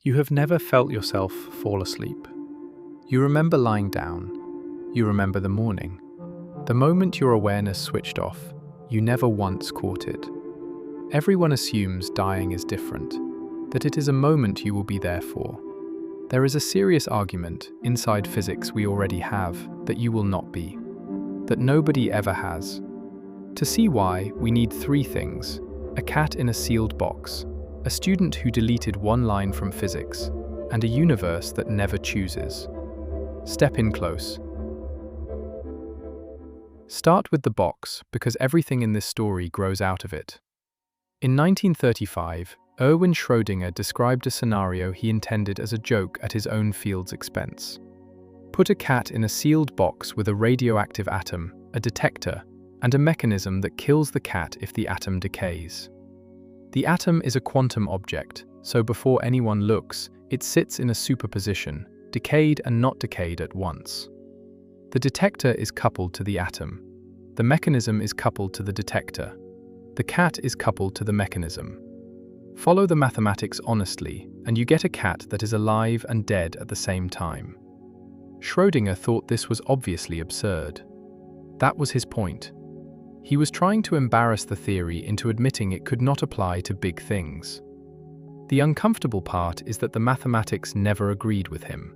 You have never felt yourself fall asleep. You remember lying down. You remember the morning. The moment your awareness switched off, you never once caught it. Everyone assumes dying is different, that it is a moment you will be there for. There is a serious argument inside physics we already have that you will not be, that nobody ever has. To see why, we need three things: a cat in a sealed box, a student who deleted one line from physics, and a universe that never chooses. Step in close. Start with the box, because everything in this story grows out of it. In 1935, Erwin Schrödinger described a scenario he intended as a joke at his own field's expense. Put a cat in a sealed box with a radioactive atom, a detector, and a mechanism that kills the cat if the atom decays. The atom is a quantum object, so before anyone looks, it sits in a superposition, decayed and not decayed at once. The detector is coupled to the atom. The mechanism is coupled to the detector. The cat is coupled to the mechanism. Follow the mathematics honestly, and you get a cat that is alive and dead at the same time. Schrödinger thought this was obviously absurd. That was his point. He was trying to embarrass the theory into admitting it could not apply to big things. The uncomfortable part is that the mathematics never agreed with him.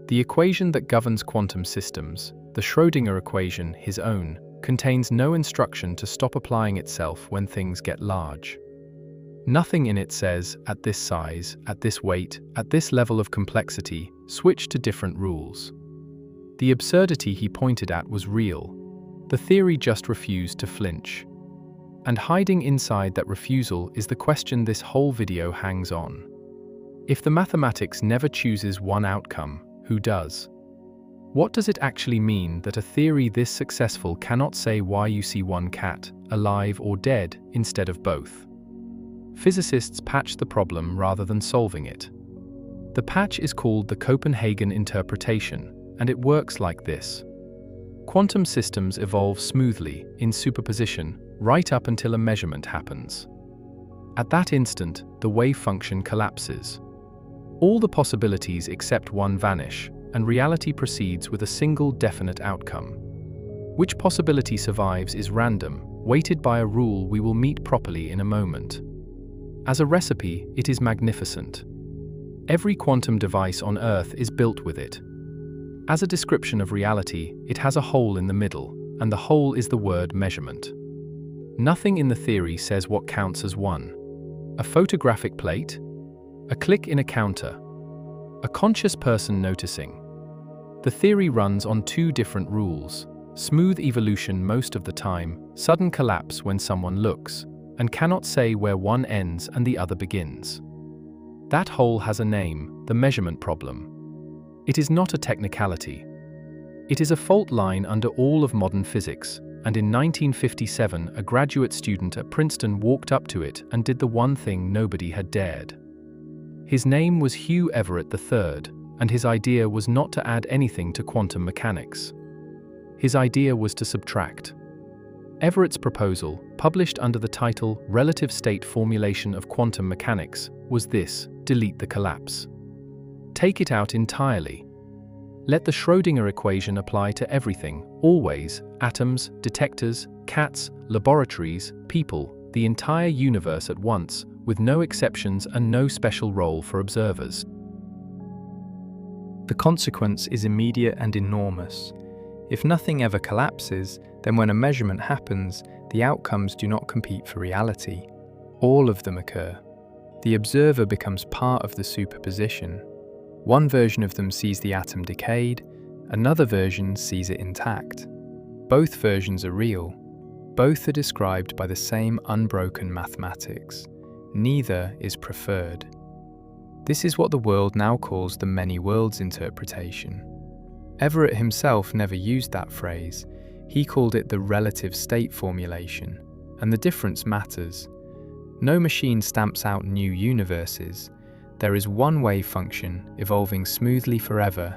The equation that governs quantum systems, the Schrödinger equation, his own, contains no instruction to stop applying itself when things get large. Nothing in it says, at this size, at this weight, at this level of complexity, switch to different rules. The absurdity he pointed at was real. The theory just refused to flinch. And hiding inside that refusal is the question this whole video hangs on. If the mathematics never chooses one outcome, who does? What does it actually mean that a theory this successful cannot say why you see one cat, alive or dead, instead of both? Physicists patch the problem rather than solving it. The patch is called the Copenhagen interpretation, and it works like this. Quantum systems evolve smoothly, in superposition, right up until a measurement happens. At that instant, the wavefunction collapses. All the possibilities except one vanish, and reality proceeds with a single definite outcome. Which possibility survives is random, weighted by a rule we will meet properly in a moment. As a recipe, it is magnificent. Every quantum device on Earth is built with it. As a description of reality, it has a hole in the middle, and the hole is the word measurement. Nothing in the theory says what counts as one. A photographic plate? A click in a counter? A conscious person noticing? The theory runs on two different rules: smooth evolution most of the time, sudden collapse when someone looks, and cannot say where one ends and the other begins. That hole has a name, the measurement problem. It is not a technicality. It is a fault line under all of modern physics, and in 1957 a graduate student at Princeton walked up to it and did the one thing nobody had dared. His name was Hugh Everett III, and his idea was not to add anything to quantum mechanics. His idea was to subtract. Everett's proposal, published under the title Relative State Formulation of Quantum Mechanics, was this: delete the collapse. Take it out entirely. Let the Schrödinger equation apply to everything, always: atoms, detectors, cats, laboratories, people, the entire universe at once, with no exceptions and no special role for observers. The consequence is immediate and enormous. If nothing ever collapses, then when a measurement happens, the outcomes do not compete for reality. All of them occur. The observer becomes part of the superposition. One version of them sees the atom decayed, another version sees it intact. Both versions are real. Both are described by the same unbroken mathematics. Neither is preferred. This is what the world now calls the many worlds interpretation. Everett himself never used that phrase. He called it the relative state formulation, and the difference matters. No machine stamps out new universes. There is one wave function evolving smoothly forever,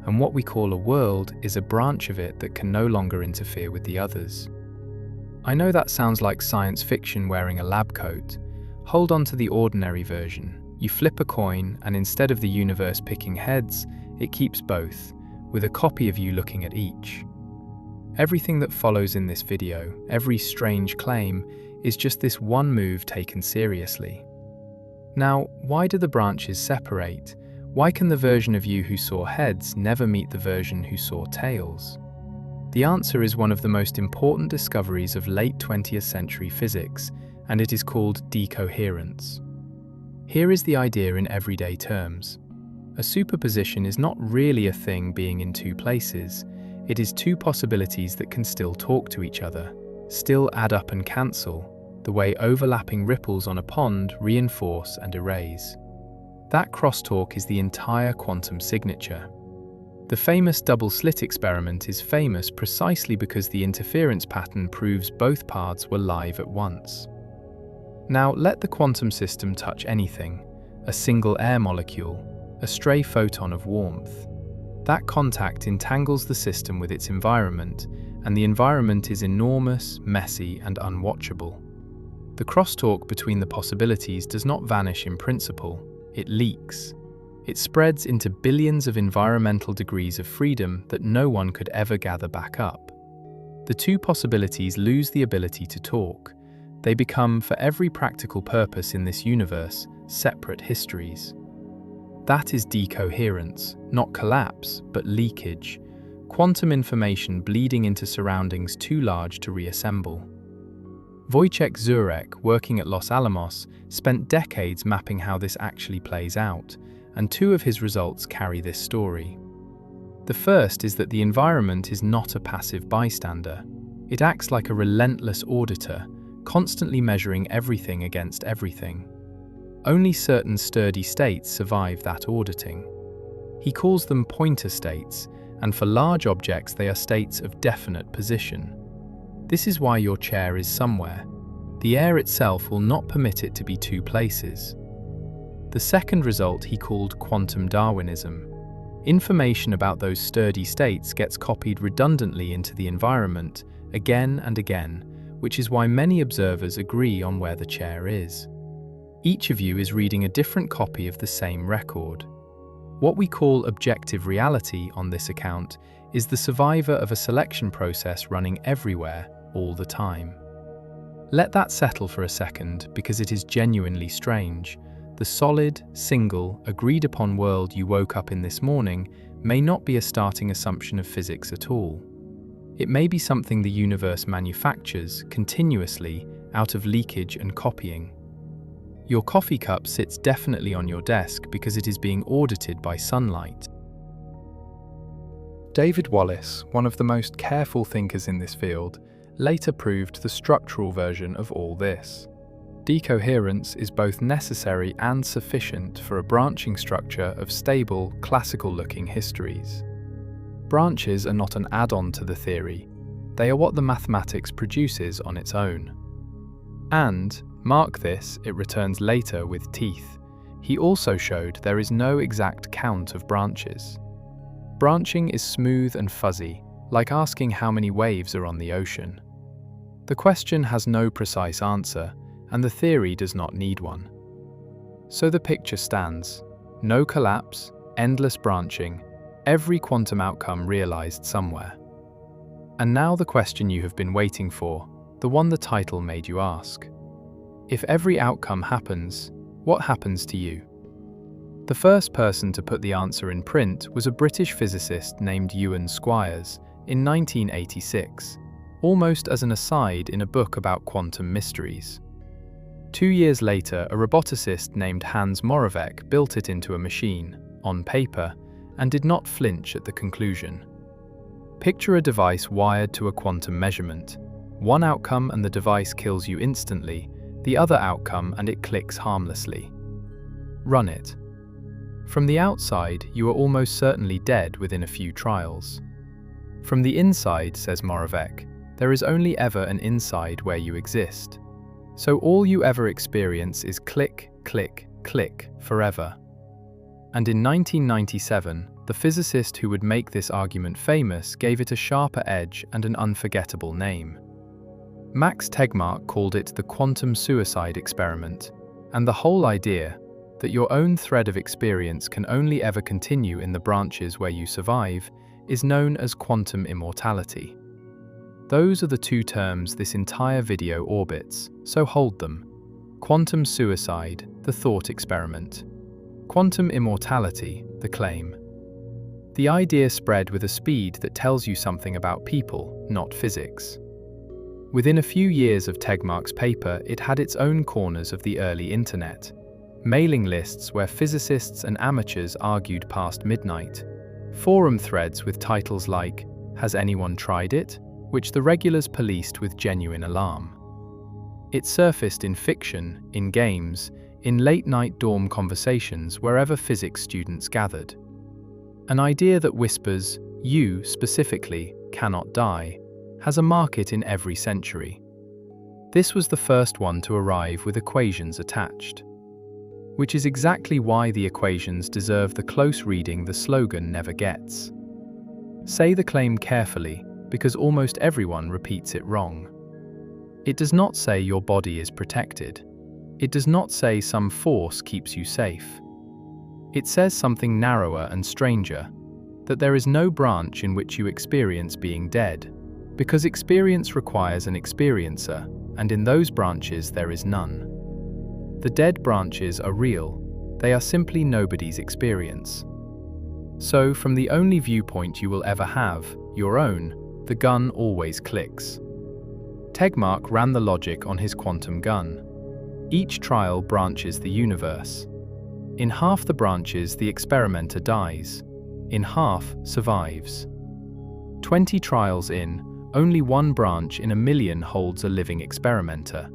and what we call a world is a branch of it that can no longer interfere with the others. I know that sounds like science fiction wearing a lab coat. Hold on to the ordinary version. You flip a coin, and instead of the universe picking heads, it keeps both, with a copy of you looking at each. Everything that follows in this video, every strange claim, is just this one move taken seriously. Now, why do the branches separate? Why can the version of you who saw heads never meet the version who saw tails? The answer is one of the most important discoveries of late 20th century physics, and it is called decoherence. Here is the idea in everyday terms. A superposition is not really a thing being in two places. It is two possibilities that can still talk to each other, still add up and cancel, the way overlapping ripples on a pond reinforce and erase. That crosstalk is the entire quantum signature. The famous double-slit experiment is famous precisely because the interference pattern proves both paths were live at once. Now, let the quantum system touch anything, a single air molecule, a stray photon of warmth. That contact entangles the system with its environment, and the environment is enormous, messy, and unwatchable. The crosstalk between the possibilities does not vanish in principle, it leaks. It spreads into billions of environmental degrees of freedom that no one could ever gather back up. The two possibilities lose the ability to talk. They become, for every practical purpose in this universe, separate histories. That is decoherence, not collapse, but leakage. Quantum information bleeding into surroundings too large to reassemble. Wojciech Zurek, working at Los Alamos, spent decades mapping how this actually plays out, and two of his results carry this story. The first is that the environment is not a passive bystander. It acts like a relentless auditor, constantly measuring everything against everything. Only certain sturdy states survive that auditing. He calls them pointer states, and for large objects they are states of definite position. This is why your chair is somewhere. The air itself will not permit it to be two places. The second result he called quantum Darwinism. Information about those sturdy states gets copied redundantly into the environment, again and again, which is why many observers agree on where the chair is. Each of you is reading a different copy of the same record. What we call objective reality on this account is the survivor of a selection process running everywhere, all the time. Let that settle for a second, because it is genuinely strange. The solid, single, agreed-upon world you woke up in this morning may not be a starting assumption of physics at all. It may be something the universe manufactures continuously out of leakage and copying. Your coffee cup sits definitely on your desk because it is being audited by sunlight. David Wallace, one of the most careful thinkers in this field, later proved the structural version of all this. Decoherence is both necessary and sufficient for a branching structure of stable, classical-looking histories. Branches are not an add-on to the theory, they are what the mathematics produces on its own. And, mark this, it returns later with teeth. He also showed there is no exact count of branches. Branching is smooth and fuzzy, like asking how many waves are on the ocean. The question has no precise answer, and the theory does not need one. So the picture stands. No collapse, endless branching, every quantum outcome realized somewhere. And now the question you have been waiting for, the one the title made you ask. If every outcome happens, what happens to you? The first person to put the answer in print was a British physicist named Hugh Squires in 1986, almost as an aside in a book about quantum mysteries. 2 years later, a roboticist named Hans Moravec built it into a machine, on paper, and did not flinch at the conclusion. Picture a device wired to a quantum measurement. One outcome and the device kills you instantly, the other outcome and it clicks harmlessly. Run it. From the outside, you are almost certainly dead within a few trials. From the inside, says Moravec, there is only ever an inside where you exist. So all you ever experience is click, click, click, forever. And in 1997, the physicist who would make this argument famous gave it a sharper edge and an unforgettable name. Max Tegmark called it the quantum suicide experiment, and the whole idea, that your own thread of experience can only ever continue in the branches where you survive, is known as quantum immortality. Those are the two terms this entire video orbits, so hold them. Quantum suicide, the thought experiment. Quantum immortality, the claim. The idea spread with a speed that tells you something about people, not physics. Within a few years of Tegmark's paper, it had its own corners of the early internet. Mailing lists where physicists and amateurs argued past midnight. Forum threads with titles like, "Has anyone tried it?" which the regulars policed with genuine alarm. It surfaced in fiction, in games, in late-night dorm conversations wherever physics students gathered. An idea that whispers, "You, specifically, cannot die," has a market in every century. This was the first one to arrive with equations attached. Which is exactly why the equations deserve the close reading the slogan never gets. Say the claim carefully, because almost everyone repeats it wrong. It does not say your body is protected. It does not say some force keeps you safe. It says something narrower and stranger, that there is no branch in which you experience being dead, because experience requires an experiencer, and in those branches there is none. The dead branches are real, they are simply nobody's experience. So, from the only viewpoint you will ever have, your own, the gun always clicks. Tegmark ran the logic on his quantum gun. Each trial branches the universe. In half the branches, the experimenter dies. In half, survives. 20 trials in, only one branch in a million holds a living experimenter.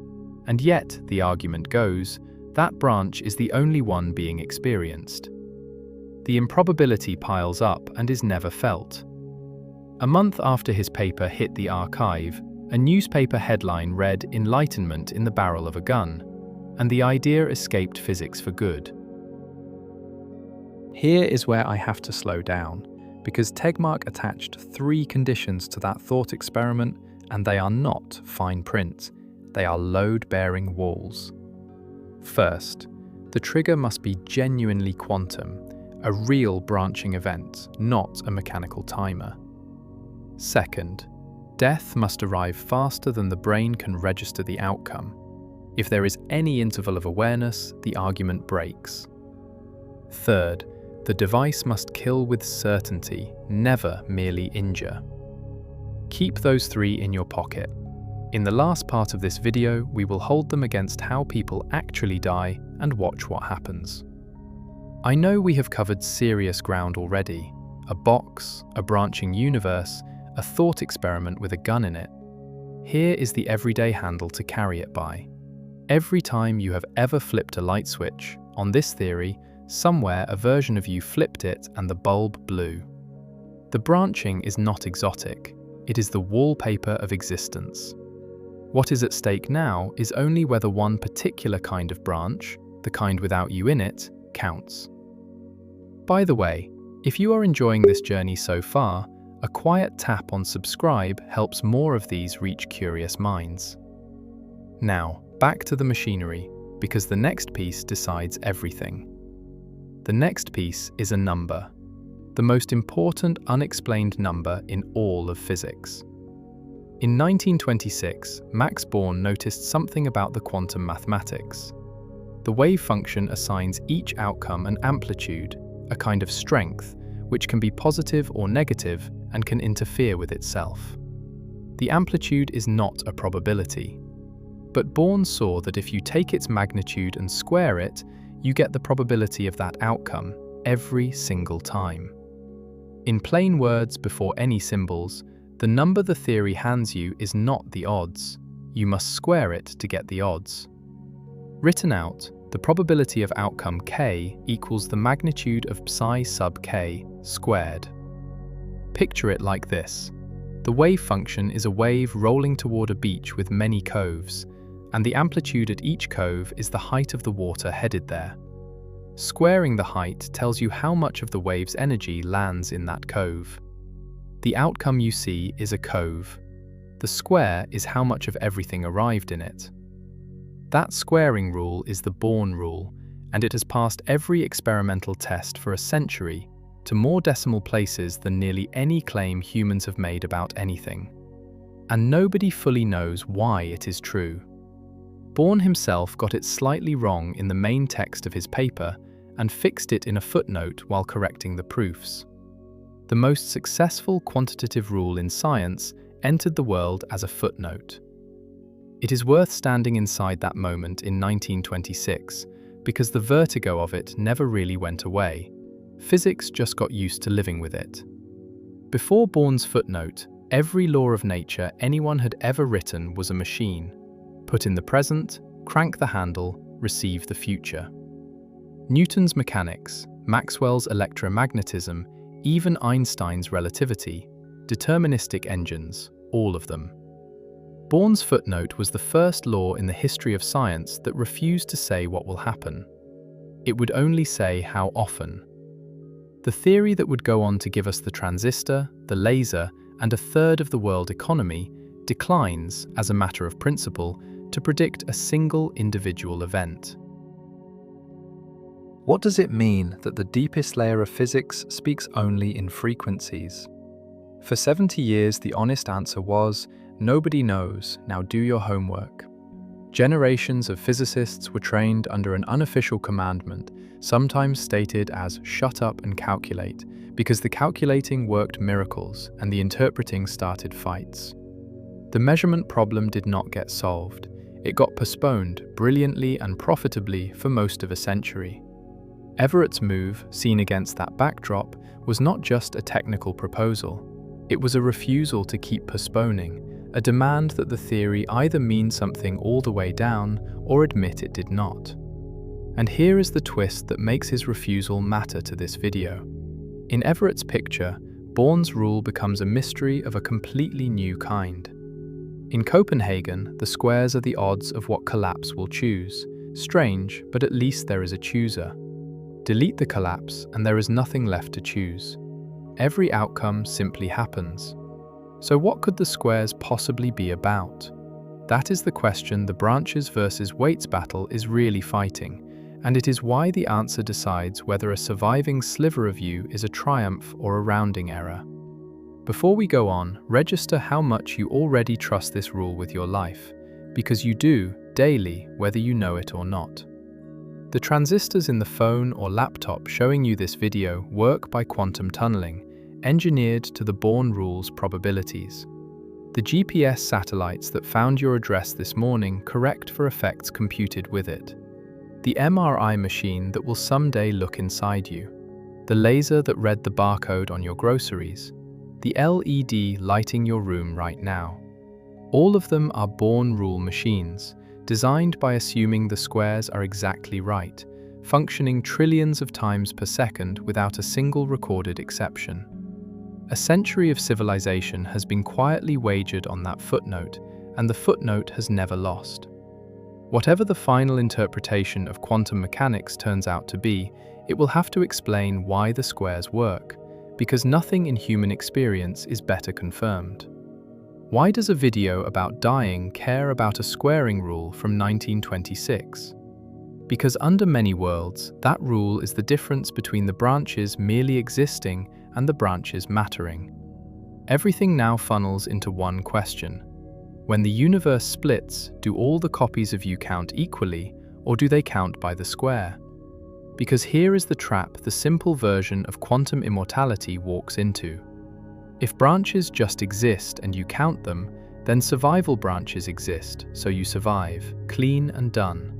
And yet, the argument goes, that branch is the only one being experienced. The improbability piles up and is never felt. A month after his paper hit the archive, a newspaper headline read "Enlightenment in the barrel of a gun," and the idea escaped physics for good. Here is where I have to slow down, because Tegmark attached 3 conditions to that thought experiment, and they are not fine print. They are load-bearing walls. First, the trigger must be genuinely quantum, a real branching event, not a mechanical timer. Second, death must arrive faster than the brain can register the outcome. If there is any interval of awareness, the argument breaks. Third, the device must kill with certainty, never merely injure. Keep those 3 in your pocket. In the last part of this video, we will hold them against how people actually die and watch what happens. I know we have covered serious ground already. A box, a branching universe, a thought experiment with a gun in it. Here is the everyday handle to carry it by. Every time you have ever flipped a light switch, on this theory, somewhere a version of you flipped it and the bulb blew. The branching is not exotic. It is the wallpaper of existence. What is at stake now is only whether one particular kind of branch, the kind without you in it, counts. By the way, if you are enjoying this journey so far, a quiet tap on subscribe helps more of these reach curious minds. Now, back to the machinery, because the next piece decides everything. The next piece is a number, the most important unexplained number in all of physics. In 1926, Max Born noticed something about the quantum mathematics. The wavefunction assigns each outcome an amplitude, a kind of strength, which can be positive or negative and can interfere with itself. The amplitude is not a probability. But Born saw that if you take its magnitude and square it, you get the probability of that outcome every single time. In plain words before any symbols, the number the theory hands you is not the odds. You must square it to get the odds. Written out, the probability of outcome k equals the magnitude of psi sub k squared. Picture it like this. The wave function is a wave rolling toward a beach with many coves, and the amplitude at each cove is the height of the water headed there. Squaring the height tells you how much of the wave's energy lands in that cove. The outcome you see is a cove. The square is how much of everything arrived in it. That squaring rule is the Born rule, and it has passed every experimental test for a century to more decimal places than nearly any claim humans have made about anything. And nobody fully knows why it is true. Born himself got it slightly wrong in the main text of his paper and fixed it in a footnote while correcting the proofs. The most successful quantitative rule in science entered the world as a footnote. It is worth standing inside that moment in 1926 because the vertigo of it never really went away. Physics just got used to living with it. Before Born's footnote, every law of nature anyone had ever written was a machine. Put in the present, crank the handle, receive the future. Newton's mechanics, Maxwell's electromagnetism, even Einstein's relativity, deterministic engines, all of them. Born's footnote was the first law in the history of science that refused to say what will happen. It would only say how often. The theory that would go on to give us the transistor, the laser, and a third of the world economy declines, as a matter of principle, to predict a single individual event. What does it mean that the deepest layer of physics speaks only in frequencies? For 70 years, the honest answer was, nobody knows, now do your homework. Generations of physicists were trained under an unofficial commandment, sometimes stated as shut up and calculate, because the calculating worked miracles and the interpreting started fights. The measurement problem did not get solved. It got postponed brilliantly and profitably for most of a century. Everett's move, seen against that backdrop, was not just a technical proposal. It was a refusal to keep postponing, a demand that the theory either mean something all the way down or admit it did not. And here is the twist that makes his refusal matter to this video. In Everett's picture, Born's rule becomes a mystery of a completely new kind. In Copenhagen, the squares are the odds of what collapse will choose. Strange, but at least there is a chooser. Delete the collapse, and there is nothing left to choose. Every outcome simply happens. So what could the squares possibly be about? That is the question the branches versus weights battle is really fighting, and it is why the answer decides whether a surviving sliver of you is a triumph or a rounding error. Before we go on, register how much you already trust this rule with your life, because you do, daily, whether you know it or not. The transistors in the phone or laptop showing you this video work by quantum tunneling, engineered to the Born rule's probabilities. The GPS satellites that found your address this morning correct for effects computed with it. The MRI machine that will someday look inside you. The laser that read the barcode on your groceries. The LED lighting your room right now. All of them are Born rule machines, designed by assuming the squares are exactly right, functioning trillions of times per second without a single recorded exception. A century of civilization has been quietly wagered on that footnote, and the footnote has never lost. Whatever the final interpretation of quantum mechanics turns out to be, it will have to explain why the squares work, because nothing in human experience is better confirmed. Why does a video about dying care about a squaring rule from 1926? Because under many worlds, that rule is the difference between the branches merely existing and the branches mattering. Everything now funnels into one question. When the universe splits, do all the copies of you count equally, or do they count by the square? Because here is the trap the simple version of quantum immortality walks into. If branches just exist and you count them, then survival branches exist, so you survive, clean and done.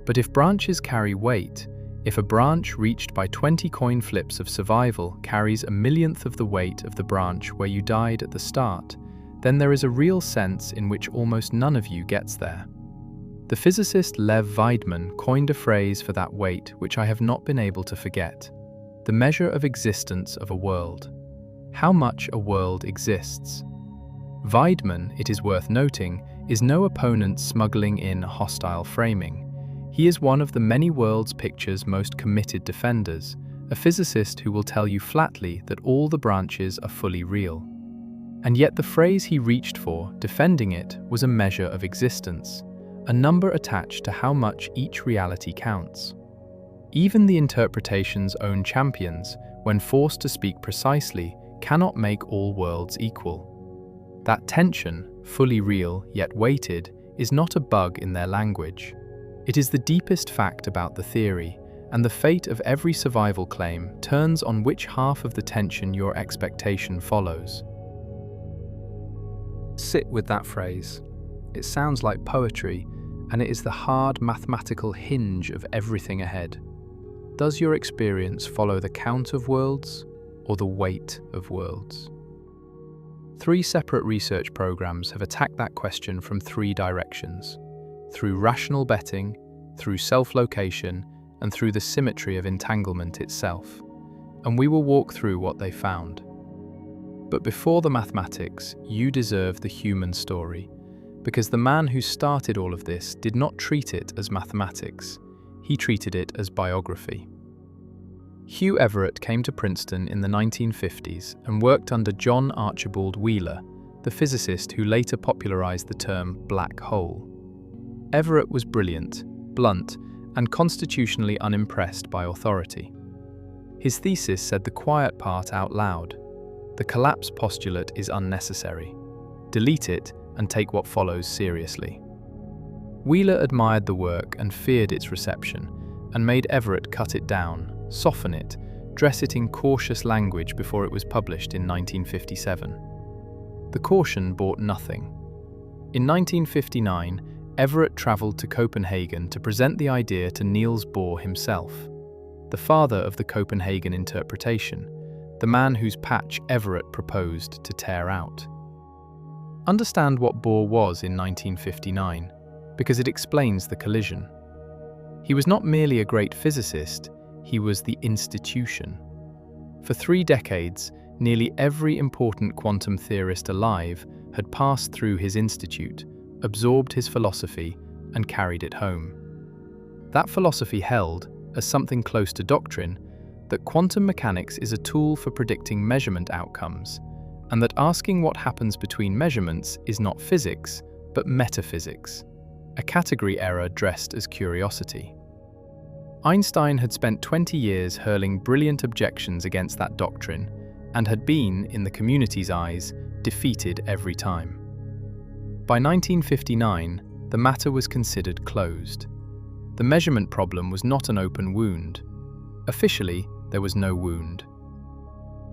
But if branches carry weight, if a branch reached by 20 coin flips of survival carries 1/millionth of the weight of the branch where you died at the start, then there is a real sense in which almost none of you gets there. The physicist Lev Weidman coined a phrase for that weight which I have not been able to forget: the measure of existence of a world. How much a world exists. Weidman, it is worth noting, is no opponent smuggling in hostile framing. He is one of the many worlds picture's most committed defenders, a physicist who will tell you flatly that all the branches are fully real. And yet the phrase he reached for, defending it, was a measure of existence, a number attached to how much each reality counts. Even the interpretation's own champions, when forced to speak precisely, cannot make all worlds equal. That tension, fully real yet weighted, is not a bug in their language. It is the deepest fact about the theory, and the fate of every survival claim turns on which half of the tension your expectation follows. Sit with that phrase. It sounds like poetry, and it is the hard mathematical hinge of everything ahead. Does your experience follow the count of worlds or the weight of worlds? 3 separate research programs have attacked that question from 3 directions: through rational betting, through self-location, and through the symmetry of entanglement itself. And we will walk through what they found. But before the mathematics, you deserve the human story, because the man who started all of this did not treat it as mathematics. He treated it as biography. Hugh Everett came to Princeton in the 1950s and worked under John Archibald Wheeler, the physicist who later popularized the term black hole. Everett was brilliant, blunt, and constitutionally unimpressed by authority. His thesis said the quiet part out loud. The collapse postulate is unnecessary. Delete it and take what follows seriously. Wheeler admired the work and feared its reception, and made Everett cut it down, soften it, dress it in cautious language before it was published in 1957. The caution bought nothing. In 1959, Everett travelled to Copenhagen to present the idea to Niels Bohr himself, the father of the Copenhagen interpretation, the man whose patch Everett proposed to tear out. Understand what Bohr was in 1959, because it explains the collision. He was not merely a great physicist, he was the institution. For 3 decades, nearly every important quantum theorist alive had passed through his institute, absorbed his philosophy, and carried it home. That philosophy held, as something close to doctrine, that quantum mechanics is a tool for predicting measurement outcomes, and that asking what happens between measurements is not physics, but metaphysics, a category error dressed as curiosity. Einstein had spent 20 years hurling brilliant objections against that doctrine, and had been, in the community's eyes, defeated every time. By 1959, the matter was considered closed. The measurement problem was not an open wound. Officially, there was no wound.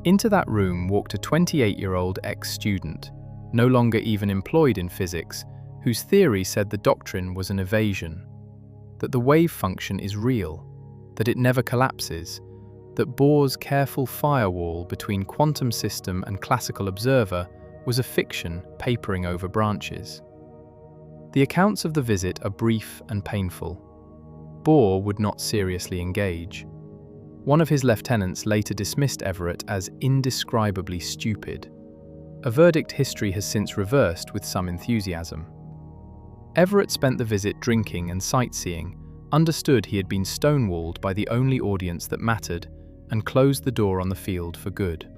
Into that room walked a 28-year-old ex-student, no longer even employed in physics, whose theory said the doctrine was an evasion, that the wave function is real, that it never collapses, that Bohr's careful firewall between quantum system and classical observer was a fiction papering over branches. The accounts of the visit are brief and painful. Bohr would not seriously engage. One of his lieutenants later dismissed Everett as indescribably stupid, a verdict history has since reversed with some enthusiasm. Everett spent the visit drinking and sightseeing, understood he had been stonewalled by the only audience that mattered, and closed the door on the field for good.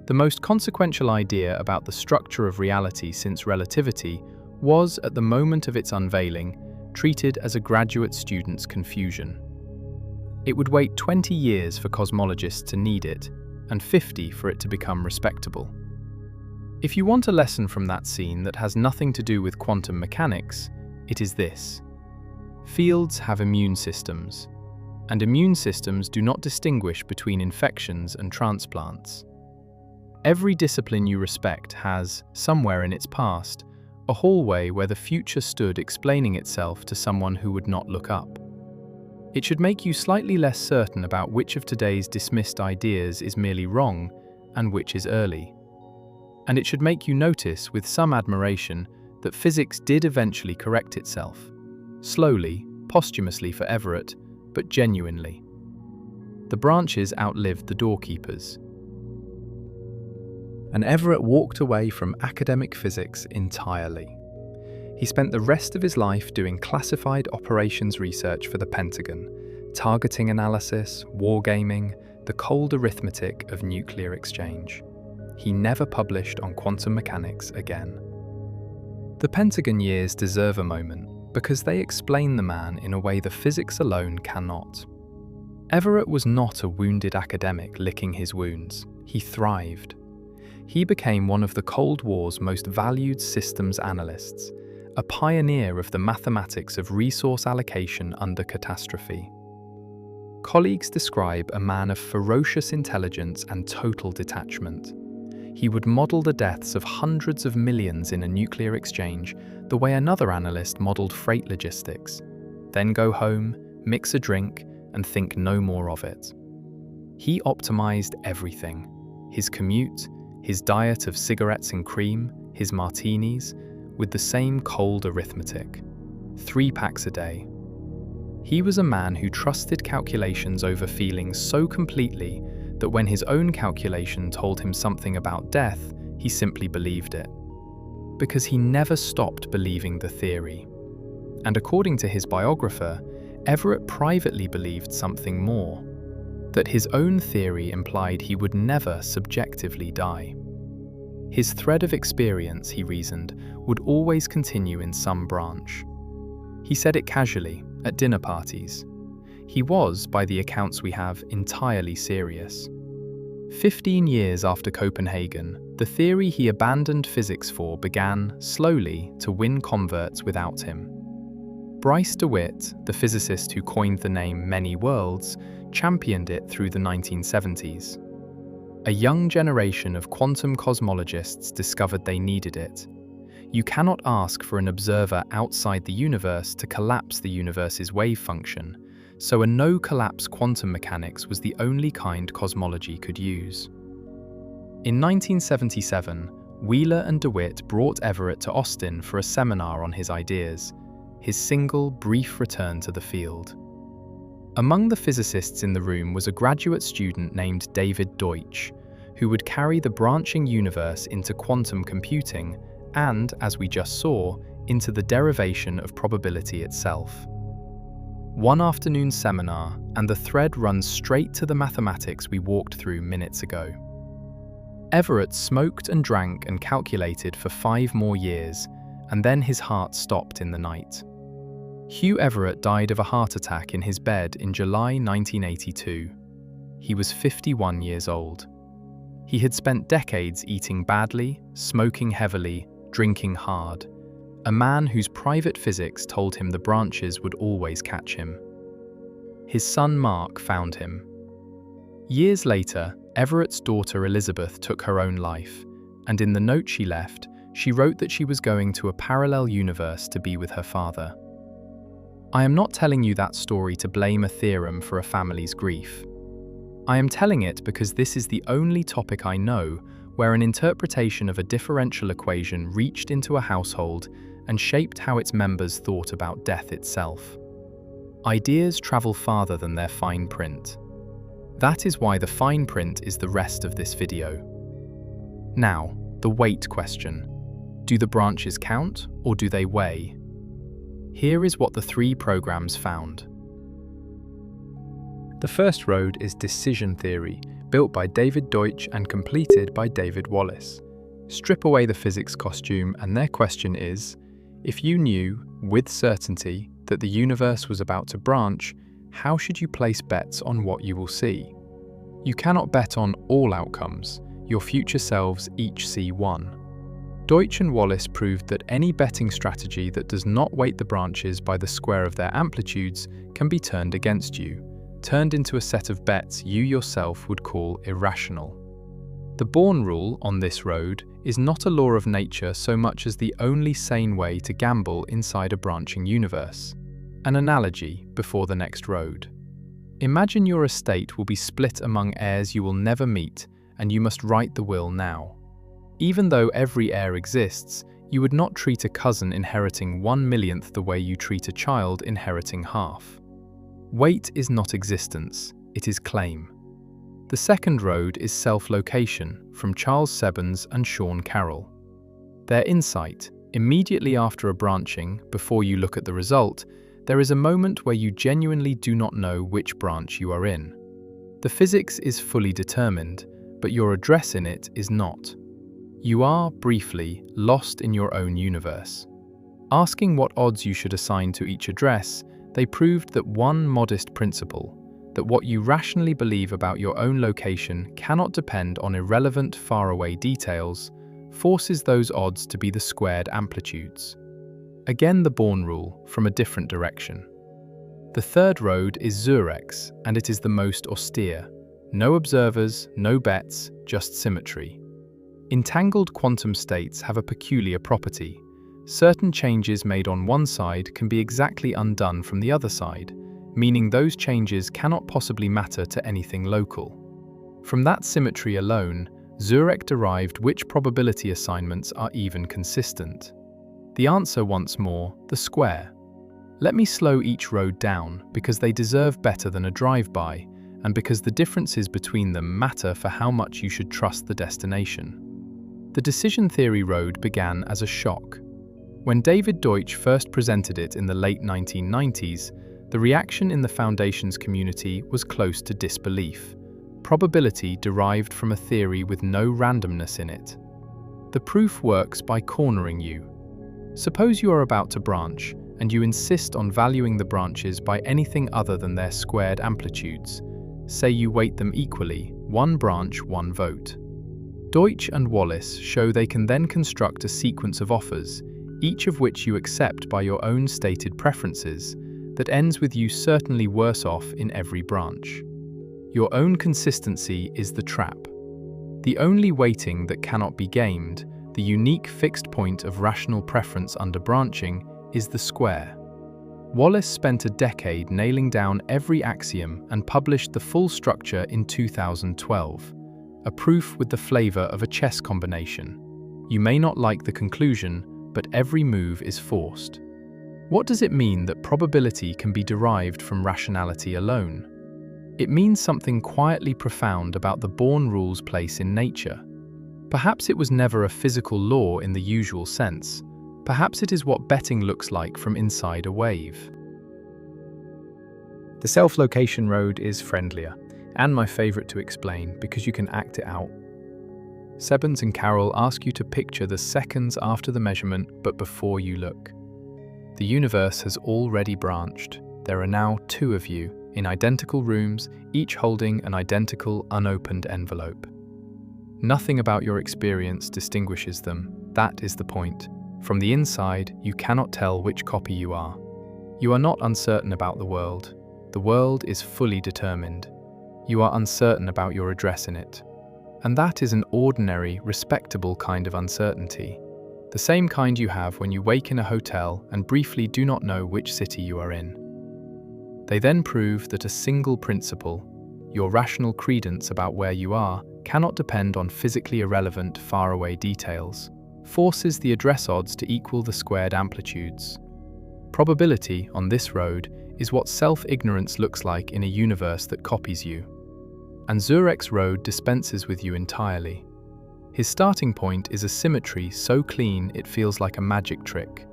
The most consequential idea about the structure of reality since relativity was, at the moment of its unveiling, treated as a graduate student's confusion. It would wait 20 years for cosmologists to need it, and 50 for it to become respectable. If you want a lesson from that scene that has nothing to do with quantum mechanics, it is this. Fields have immune systems, and immune systems do not distinguish between infections and transplants. Every discipline you respect has, somewhere in its past, a hallway where the future stood explaining itself to someone who would not look up. It should make you slightly less certain about which of today's dismissed ideas is merely wrong and which is early. And it should make you notice with some admiration that physics did eventually correct itself. Slowly, posthumously for Everett, but genuinely. The branches outlived the doorkeepers. And Everett walked away from academic physics entirely. He spent the rest of his life doing classified operations research for the Pentagon, targeting analysis, wargaming, the cold arithmetic of nuclear exchange. He never published on quantum mechanics again. The Pentagon years deserve a moment because they explain the man in a way the physics alone cannot. Everett was not a wounded academic licking his wounds. He thrived. He became one of the Cold War's most valued systems analysts, a pioneer of the mathematics of resource allocation under catastrophe. Colleagues describe a man of ferocious intelligence and total detachment. He would model the deaths of hundreds of millions in a nuclear exchange the way another analyst modeled freight logistics, then go home, mix a drink, and think no more of it. He optimized everything: his commute, his diet of cigarettes and cream, his martinis, with the same cold arithmetic. 3 packs a day. He was a man who trusted calculations over feelings so completely that when his own calculation told him something about death, he simply believed it. Because he never stopped believing the theory. And according to his biographer, Everett privately believed something more: that his own theory implied he would never subjectively die. His thread of experience, he reasoned, would always continue in some branch. He said it casually, at dinner parties. He was, by the accounts we have, entirely serious. 15 years after Copenhagen, the theory he abandoned physics for began, slowly, to win converts without him. Bryce DeWitt, the physicist who coined the name many worlds, championed it through the 1970s. A young generation of quantum cosmologists discovered they needed it. You cannot ask for an observer outside the universe to collapse the universe's wave function, so a no-collapse quantum mechanics was the only kind cosmology could use. In 1977, Wheeler and DeWitt brought Everett to Austin for a seminar on his ideas, his single, brief return to the field. Among the physicists in the room was a graduate student named David Deutsch, who would carry the branching universe into quantum computing and, as we just saw, into the derivation of probability itself. One afternoon seminar, and the thread runs straight to the mathematics we walked through minutes ago. Everett smoked and drank and calculated for 5 more years, and then his heart stopped in the night. Hugh Everett died of a heart attack in his bed in July 1982. He was 51 years old. He had spent decades eating badly, smoking heavily, drinking hard. A man whose private physics told him the branches would always catch him. His son Mark found him. Years later, Everett's daughter Elizabeth took her own life, and in the note she left, she wrote that she was going to a parallel universe to be with her father. I am not telling you that story to blame a theorem for a family's grief. I am telling it because this is the only topic I know where an interpretation of a differential equation reached into a household and shaped how its members thought about death itself. Ideas travel farther than their fine print. That is why the fine print is the rest of this video. Now, the weight question. Do the branches count, or do they weigh? Here is what the 3 programs found. The first road is decision theory, built by David Deutsch and completed by David Wallace. Strip away the physics costume, and their question is, if you knew, with certainty, that the universe was about to branch, how should you place bets on what you will see? You cannot bet on all outcomes. Your future selves each see one. Deutsch and Wallace proved that any betting strategy that does not weight the branches by the square of their amplitudes can be turned against you, turned into a set of bets you yourself would call irrational. The Born rule on this road is not a law of nature so much as the only sane way to gamble inside a branching universe. An analogy before the next road. Imagine your estate will be split among heirs you will never meet, and you must write the will now. Even though every heir exists, you would not treat a cousin inheriting 1/1,000,000th the way you treat a child inheriting half. Weight is not existence, it is claim. The second road is self-location, from Charles Sebens and Carroll. Their insight, immediately after a branching, before you look at the result, there is a moment where you genuinely do not know which branch you are in. The physics is fully determined, but your address in it is not. You are, briefly, lost in your own universe. Asking what odds you should assign to each address, they proved that one modest principle, that what you rationally believe about your own location cannot depend on irrelevant, faraway details, forces those odds to be the squared amplitudes. Again, the Born rule, from a different direction. The third road is Zurek's, and it is the most austere. No observers, no bets, just symmetry. Entangled quantum states have a peculiar property. Certain changes made on one side can be exactly undone from the other side, meaning those changes cannot possibly matter to anything local. From that symmetry alone, Zurek derived which probability assignments are even consistent. The answer, once more, the square. Let me slow each road down, because they deserve better than a drive-by, and because the differences between them matter for how much you should trust the destination. The decision theory road began as a shock. When David Deutsch first presented it in the late 1990s, the reaction in the Foundation's community was close to disbelief. Probability derived from a theory with no randomness in it. The proof works by cornering you. Suppose you are about to branch, and you insist on valuing the branches by anything other than their squared amplitudes. Say you weight them equally, one branch, one vote. Deutsch and Wallace show they can then construct a sequence of offers, each of which you accept by your own stated preferences, that ends with you certainly worse off in every branch. Your own consistency is the trap. The only weighting that cannot be gamed, the unique fixed point of rational preference under branching, is the square. Wallace spent a decade nailing down every axiom and published the full structure in 2012, a proof with the flavor of a chess combination. You may not like the conclusion, but every move is forced. What does it mean that probability can be derived from rationality alone? It means something quietly profound about the Born rule's place in nature. Perhaps it was never a physical law in the usual sense. Perhaps it is what betting looks like from inside a wave. The self-location road is friendlier, and my favorite to explain because you can act it out. Sebens and Carroll ask you to picture the seconds after the measurement but before you look. The universe has already branched. There are now two of you, in identical rooms, each holding an identical unopened envelope. Nothing about your experience distinguishes them. That is the point. From the inside, you cannot tell which copy you are. You are not uncertain about the world. The world is fully determined. You are uncertain about your address in it. And that is an ordinary, respectable kind of uncertainty. The same kind you have when you wake in a hotel and briefly do not know which city you are in. They then prove that a single principle, your rational credence about where you are, cannot depend on physically irrelevant, faraway details, forces the address odds to equal the squared amplitudes. Probability, on this road, is what self-ignorance looks like in a universe that copies you. And Zurek's road dispenses with you entirely. His starting point is a symmetry so clean it feels like a magic trick.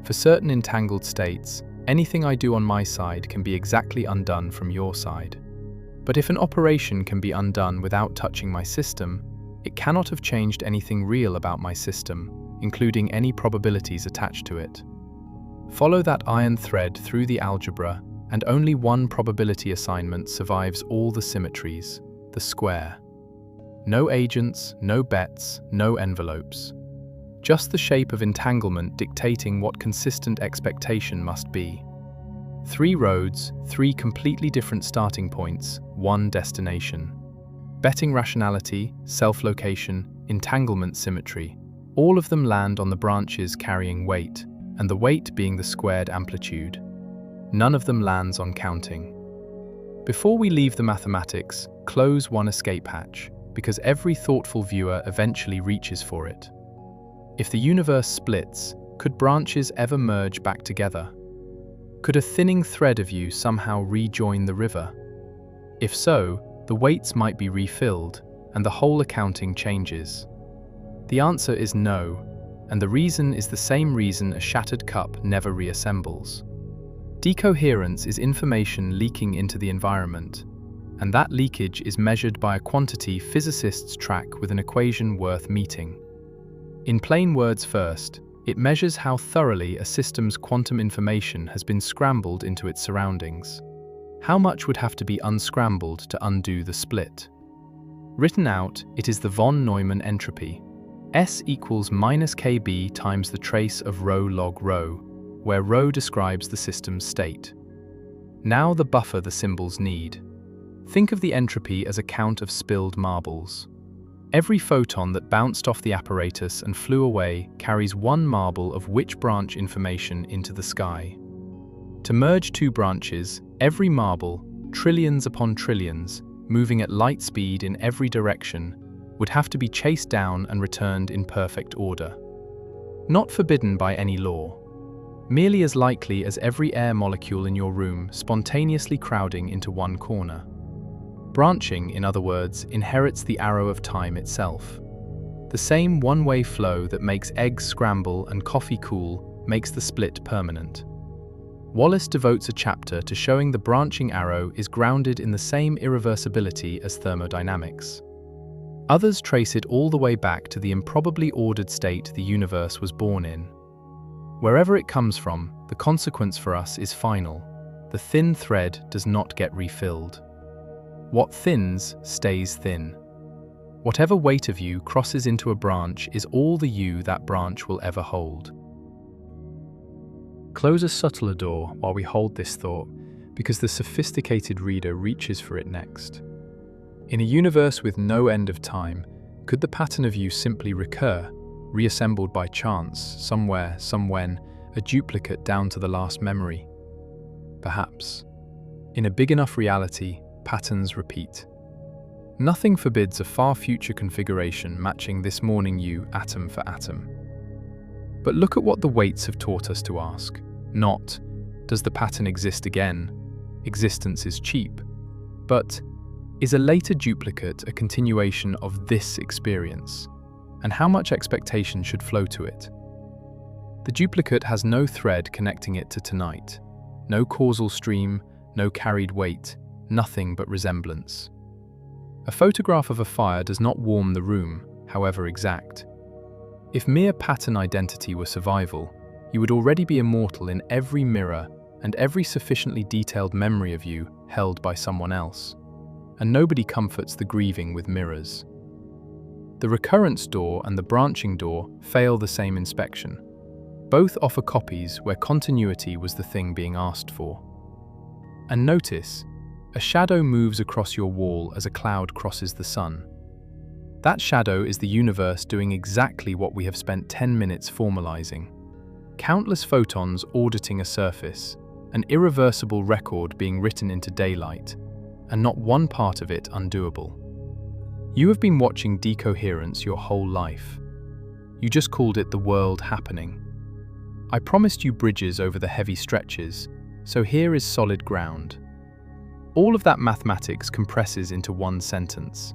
For certain entangled states, anything I do on my side can be exactly undone from your side. But if an operation can be undone without touching my system, it cannot have changed anything real about my system, including any probabilities attached to it. Follow that iron thread through the algebra, and only one probability assignment survives all the symmetries, the square. No agents, no bets, no envelopes. Just the shape of entanglement dictating what consistent expectation must be. 3 roads, 3 completely different starting points, 1 destination. Betting rationality, self-location, entanglement symmetry, all of them land on the branches carrying weight, and the weight being the squared amplitude. None of them lands on counting. Before we leave the mathematics, close one escape hatch, because every thoughtful viewer eventually reaches for it. If the universe splits, could branches ever merge back together? Could a thinning thread of you somehow rejoin the river? If so, the weights might be refilled, and the whole accounting changes. The answer is no, and the reason is the same reason a shattered cup never reassembles. Decoherence is information leaking into the environment, and that leakage is measured by a quantity physicists track with an equation worth meeting. In plain words first, it measures how thoroughly a system's quantum information has been scrambled into its surroundings. How much would have to be unscrambled to undo the split? Written out, it is the von Neumann entropy. S equals minus kb times the trace of rho log rho, where rho describes the system's state. Now the buffer the symbols need. Think of the entropy as a count of spilled marbles. Every photon that bounced off the apparatus and flew away carries one marble of which branch information into the sky. To merge two branches, every marble, trillions upon trillions, moving at light speed in every direction, would have to be chased down and returned in perfect order. Not forbidden by any law. Merely as likely as every air molecule in your room spontaneously crowding into one corner. Branching, in other words, inherits the arrow of time itself. The same one-way flow that makes eggs scramble and coffee cool makes the split permanent. Wallace devotes a chapter to showing the branching arrow is grounded in the same irreversibility as thermodynamics. Others trace it all the way back to the improbably ordered state the universe was born in. Wherever it comes from, the consequence for us is final. The thin thread does not get refilled. What thins stays thin. Whatever weight of you crosses into a branch is all the you that branch will ever hold. Close a subtler door while we hold this thought, because the sophisticated reader reaches for it next. In a universe with no end of time, could the pattern of you simply recur, reassembled by chance, somewhere, somewhen, a duplicate down to the last memory? Perhaps. In a big enough reality, patterns repeat. Nothing forbids a far future configuration matching this morning you atom for atom. But look at what the weights have taught us to ask. Not, does the pattern exist again? Existence is cheap. But, is a later duplicate a continuation of this experience? And how much expectation should flow to it? The duplicate has no thread connecting it to tonight. No causal stream, no carried weight, nothing but resemblance. A photograph of a fire does not warm the room, however exact. If mere pattern identity were survival, you would already be immortal in every mirror and every sufficiently detailed memory of you held by someone else. And nobody comforts the grieving with mirrors. The recurrence door and the branching door fail the same inspection. Both offer copies where continuity was the thing being asked for. And notice, a shadow moves across your wall as a cloud crosses the sun. That shadow is the universe doing exactly what we have spent 10 minutes formalizing. Countless photons auditing a surface, an irreversible record being written into daylight, and not one part of it undoable. You have been watching Decoherence your whole life. You just called it the world happening. I promised you bridges over the heavy stretches, so here is solid ground. All of that mathematics compresses into one sentence.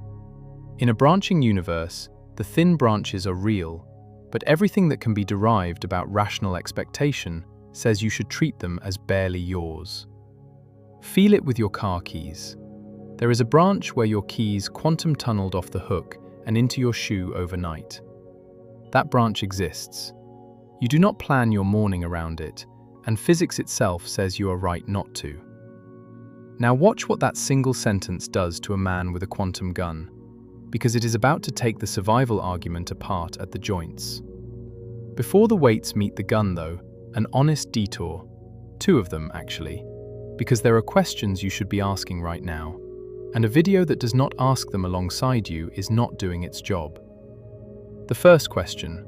In a branching universe, the thin branches are real, but everything that can be derived about rational expectation says you should treat them as barely yours. Feel it with your car keys. There is a branch where your keys quantum tunneled off the hook and into your shoe overnight. That branch exists. You do not plan your morning around it, and physics itself says you are right not to. Now watch what that single sentence does to a man with a quantum gun, because it is about to take the survival argument apart at the joints. Before the weights meet the gun though, an honest detour, two of them actually, because there are questions you should be asking right now, and a video that does not ask them alongside you is not doing its job. The first question,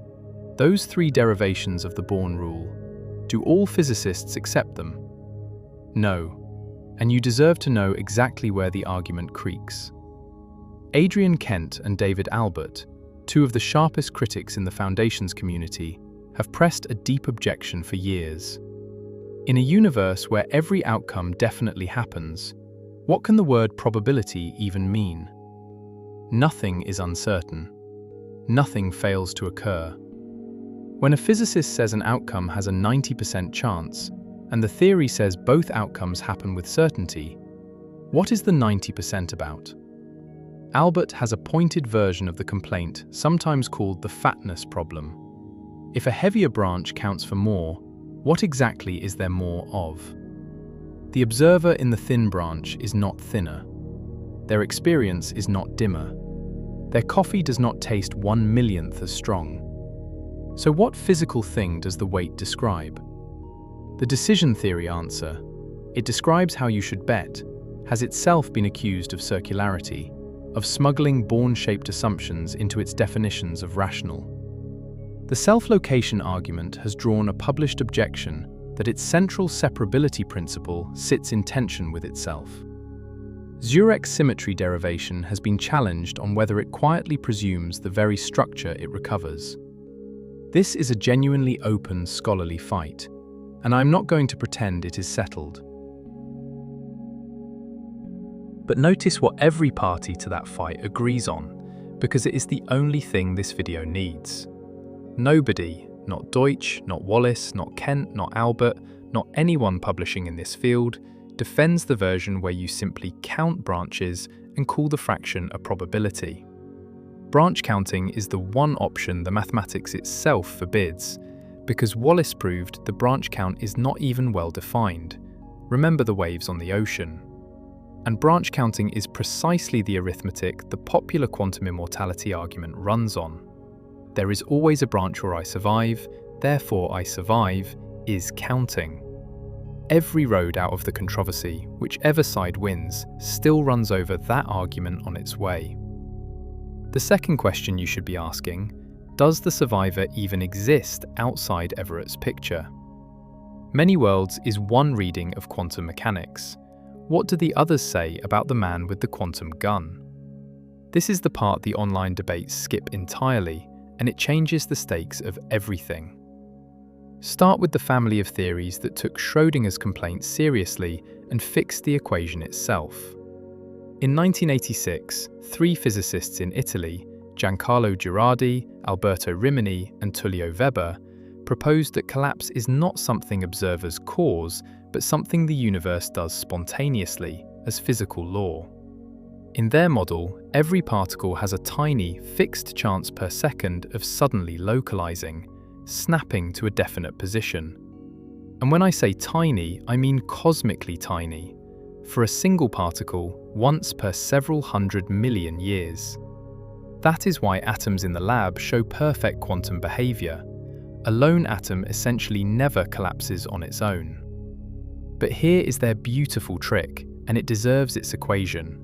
those three derivations of the Born rule, do all physicists accept them? No, and you deserve to know exactly where the argument creaks. Adrian Kent and David Albert, two of the sharpest critics in the foundations community, have pressed a deep objection for years. In a universe where every outcome definitely happens, what can the word probability even mean? Nothing is uncertain. Nothing fails to occur. When a physicist says an outcome has a 90% chance, and the theory says both outcomes happen with certainty, what is the 90% about? Albert has a pointed version of the complaint, sometimes called the fatness problem. If a heavier branch counts for more, what exactly is there more of? The observer in the thin branch is not thinner. Their experience is not dimmer. Their coffee does not taste 1/1,000,000th as strong. So what physical thing does the weight describe? The decision theory answer, it describes how you should bet, has itself been accused of circularity, of smuggling Born-shaped assumptions into its definitions of rational. The self-location argument has drawn a published objection that its central separability principle sits in tension with itself. Zurek's symmetry derivation has been challenged on whether it quietly presumes the very structure it recovers. This is a genuinely open scholarly fight, and I'm not going to pretend it is settled. But notice what every party to that fight agrees on, because it is the only thing this video needs. Nobody, not Deutsch, not Wallace, not Kent, not Albert, not anyone publishing in this field, defends the version where you simply count branches and call the fraction a probability. Branch counting is the one option the mathematics itself forbids, because Wallace proved the branch count is not even well defined. Remember the waves on the ocean. And branch counting is precisely the arithmetic the popular quantum immortality argument runs on. There is always a branch where I survive, therefore I survive, is counting. Every road out of the controversy, whichever side wins, still runs over that argument on its way. The second question you should be asking, does the survivor even exist outside Everett's picture? Many worlds is one reading of quantum mechanics. What do the others say about the man with the quantum gun? This is the part the online debates skip entirely, and it changes the stakes of everything. Start with the family of theories that took Schrödinger's complaint seriously and fixed the equation itself. In 1986, three physicists in Italy, Giancarlo Girardi, Alberto Rimini, and Tullio Weber, proposed that collapse is not something observers cause, but something the universe does spontaneously, as physical law. In their model, every particle has a tiny, fixed chance per second of suddenly localizing, snapping to a definite position. And when I say tiny, I mean cosmically tiny. For a single particle, once per several 100 million years. That is why atoms in the lab show perfect quantum behavior. A lone atom essentially never collapses on its own. But here is their beautiful trick, and it deserves its equation.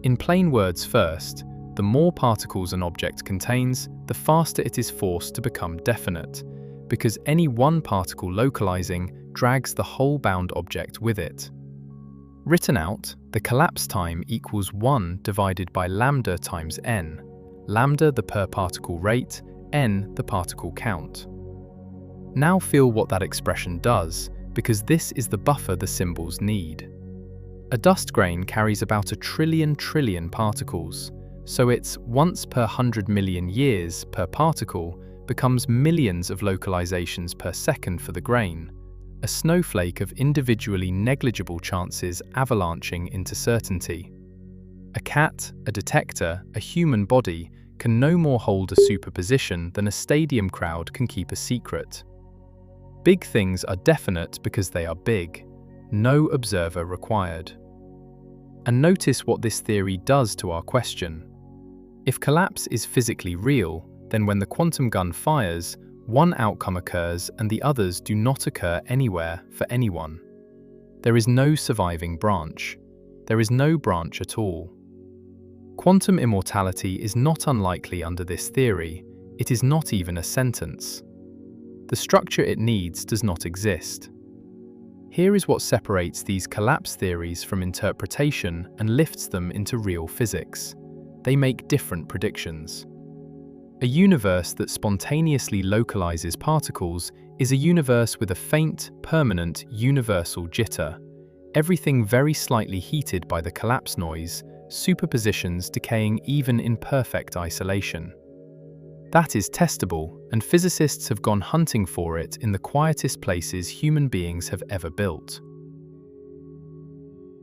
In plain words first, the more particles an object contains, the faster it is forced to become definite, because any one particle localizing drags the whole bound object with it. Written out, the collapse time equals 1 divided by lambda times n, lambda the per particle rate, n the particle count. Now feel what that expression does, because this is the buffer the symbols need. A dust grain carries about 1 trillion particles, so its once per 100 million years per particle becomes millions of localizations per second for the grain, a snowflake of individually negligible chances avalanching into certainty. A cat, a detector, a human body can no more hold a superposition than a stadium crowd can keep a secret. Big things are definite because they are big, no observer required. And notice what this theory does to our question. If collapse is physically real, then when the quantum gun fires, one outcome occurs and the others do not occur anywhere for anyone. There is no surviving branch. There is no branch at all. Quantum immortality is not unlikely under this theory. It is not even a sentence. The structure it needs does not exist. Here is what separates these collapse theories from interpretation and lifts them into real physics. They make different predictions. A universe that spontaneously localizes particles is a universe with a faint, permanent, universal jitter. Everything very slightly heated by the collapse noise, superpositions decaying even in perfect isolation. That is testable, and physicists have gone hunting for it in the quietest places human beings have ever built.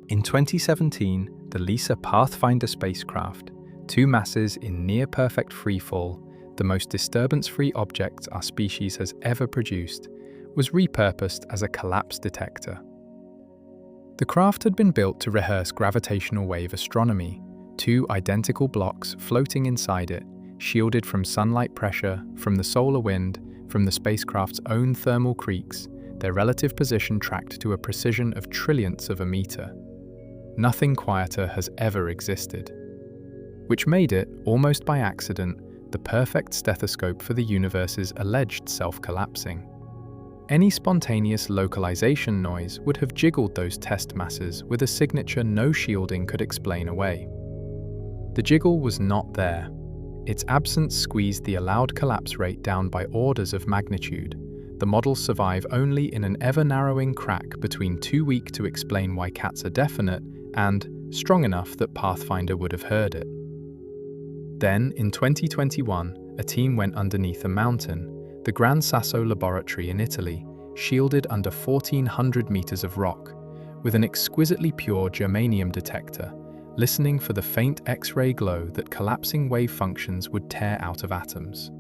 In 2017, the LISA Pathfinder spacecraft, 2 masses in near-perfect freefall, the most disturbance-free object our species has ever produced, was repurposed as a collapse detector. The craft had been built to rehearse gravitational wave astronomy, two identical blocks floating inside it, shielded from sunlight pressure, from the solar wind, from the spacecraft's own thermal creaks, their relative position tracked to a precision of trillionths of a meter. Nothing quieter has ever existed. Which made it, almost by accident, the perfect stethoscope for the universe's alleged self-collapsing. Any spontaneous localization noise would have jiggled those test masses with a signature no shielding could explain away. The jiggle was not there. Its absence squeezed the allowed collapse rate down by orders of magnitude. The models survive only in an ever-narrowing crack between too weak to explain why cats are definite and strong enough that Pathfinder would have heard it. Then, in 2021, a team went underneath a mountain, the Gran Sasso laboratory in Italy, shielded under 1,400 meters of rock, with an exquisitely pure germanium detector, listening for the faint X-ray glow that collapsing wave functions would tear out of atoms.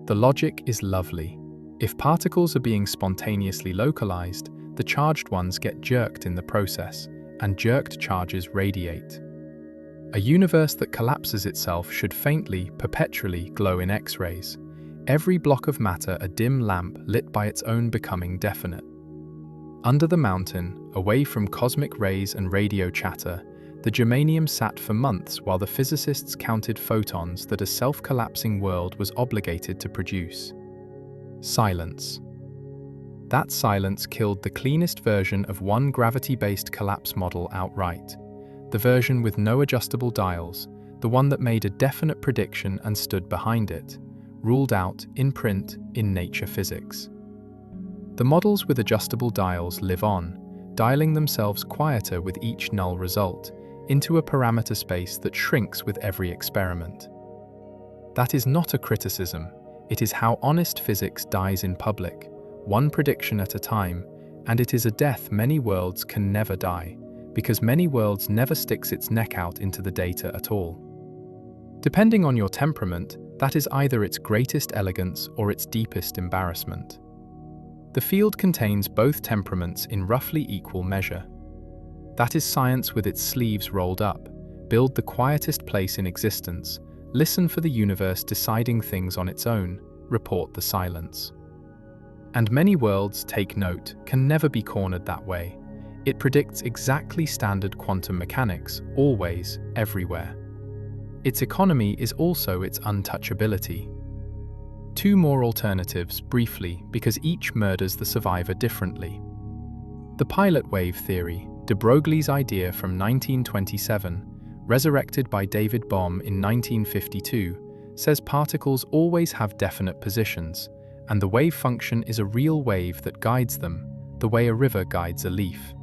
The logic is lovely. If particles are being spontaneously localized, the charged ones get jerked in the process, and jerked charges radiate. A universe that collapses itself should faintly, perpetually glow in X-rays. Every block of matter a dim lamp lit by its own becoming definite. Under the mountain, away from cosmic rays and radio chatter, the germanium sat for months while the physicists counted photons that a self-collapsing world was obligated to produce. Silence. That silence killed the cleanest version of one gravity-based collapse model outright, the version with no adjustable dials, the one that made a definite prediction and stood behind it, ruled out in print in Nature Physics. The models with adjustable dials live on, dialing themselves quieter with each null result, into a parameter space that shrinks with every experiment. That is not a criticism, it is how honest physics dies in public, one prediction at a time, and it is a death many worlds can never die, because many worlds never sticks its neck out into the data at all. Depending on your temperament, that is either its greatest elegance or its deepest embarrassment. The field contains both temperaments in roughly equal measure. That is science with its sleeves rolled up, build the quietest place in existence, listen for the universe deciding things on its own, report the silence. And many worlds, take note, can never be cornered that way. It predicts exactly standard quantum mechanics, always, everywhere. Its economy is also its untouchability. Two more alternatives, briefly, because each murders the survivor differently. The pilot wave theory, de Broglie's idea from 1927, resurrected by David Bohm in 1952, says particles always have definite positions, and the wave function is a real wave that guides them, the way a river guides a leaf.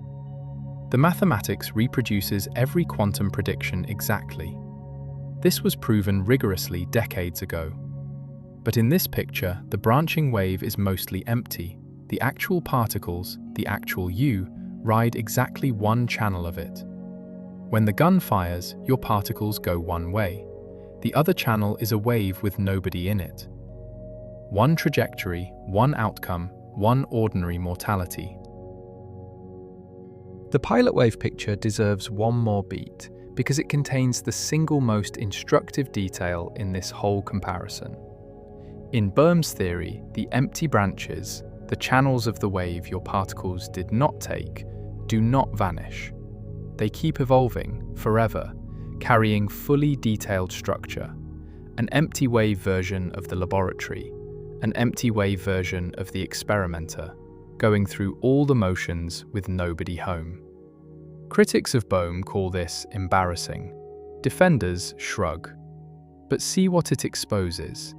The mathematics reproduces every quantum prediction exactly. This was proven rigorously decades ago. But in this picture, the branching wave is mostly empty. The actual particles, the actual you, ride exactly one channel of it. When the gun fires, your particles go one way. The other channel is a wave with nobody in it. One trajectory, one outcome, one ordinary mortality. The pilot wave picture deserves one more beat, because it contains the single most instructive detail in this whole comparison. In Bohm's theory, the empty branches, the channels of the wave your particles did not take, do not vanish. They keep evolving, forever, carrying fully detailed structure. An empty wave version of the laboratory, an empty wave version of the experimenter, going through all the motions with nobody home. Critics of Bohm call this embarrassing. Defenders shrug. But see what it exposes.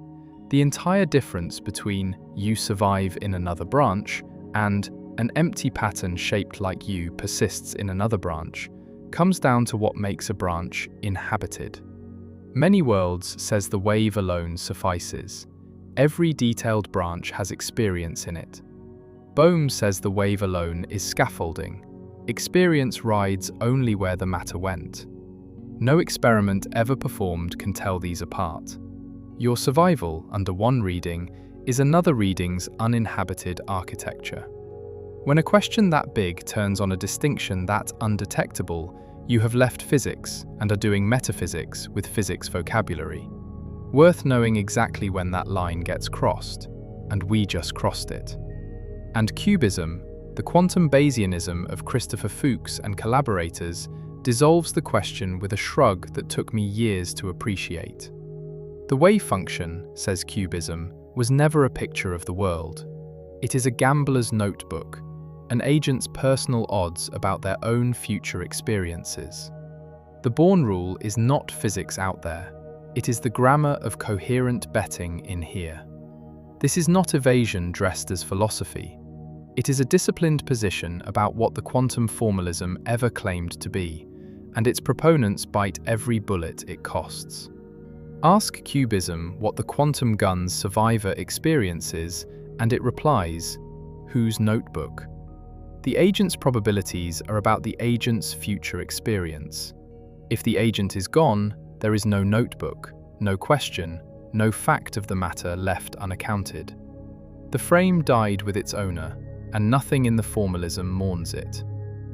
The entire difference between you survive in another branch and an empty pattern shaped like you persists in another branch comes down to what makes a branch inhabited. Many worlds says the wave alone suffices. Every detailed branch has experience in it. Bohm says the wave alone is scaffolding. Experience rides only where the matter went. No experiment ever performed can tell these apart. Your survival under one reading is another reading's uninhabited architecture. When a question that big turns on a distinction that undetectable, you have left physics and are doing metaphysics with physics vocabulary. Worth knowing exactly when that line gets crossed, and we just crossed it. And cubism, the quantum Bayesianism of Christopher Fuchs and collaborators, dissolves the question with a shrug that took me years to appreciate. The wavefunction, says cubism, was never a picture of the world. It is a gambler's notebook, an agent's personal odds about their own future experiences. The Born rule is not physics out there. It is the grammar of coherent betting in here. This is not evasion dressed as philosophy. It is a disciplined position about what the quantum formalism ever claimed to be, and its proponents bite every bullet it costs. Ask cubism what the quantum gun's survivor experiences, and it replies, whose notebook? The agent's probabilities are about the agent's future experience. If the agent is gone, there is no notebook, no question, no fact of the matter left unaccounted. The frame died with its owner, and nothing in the formalism mourns it.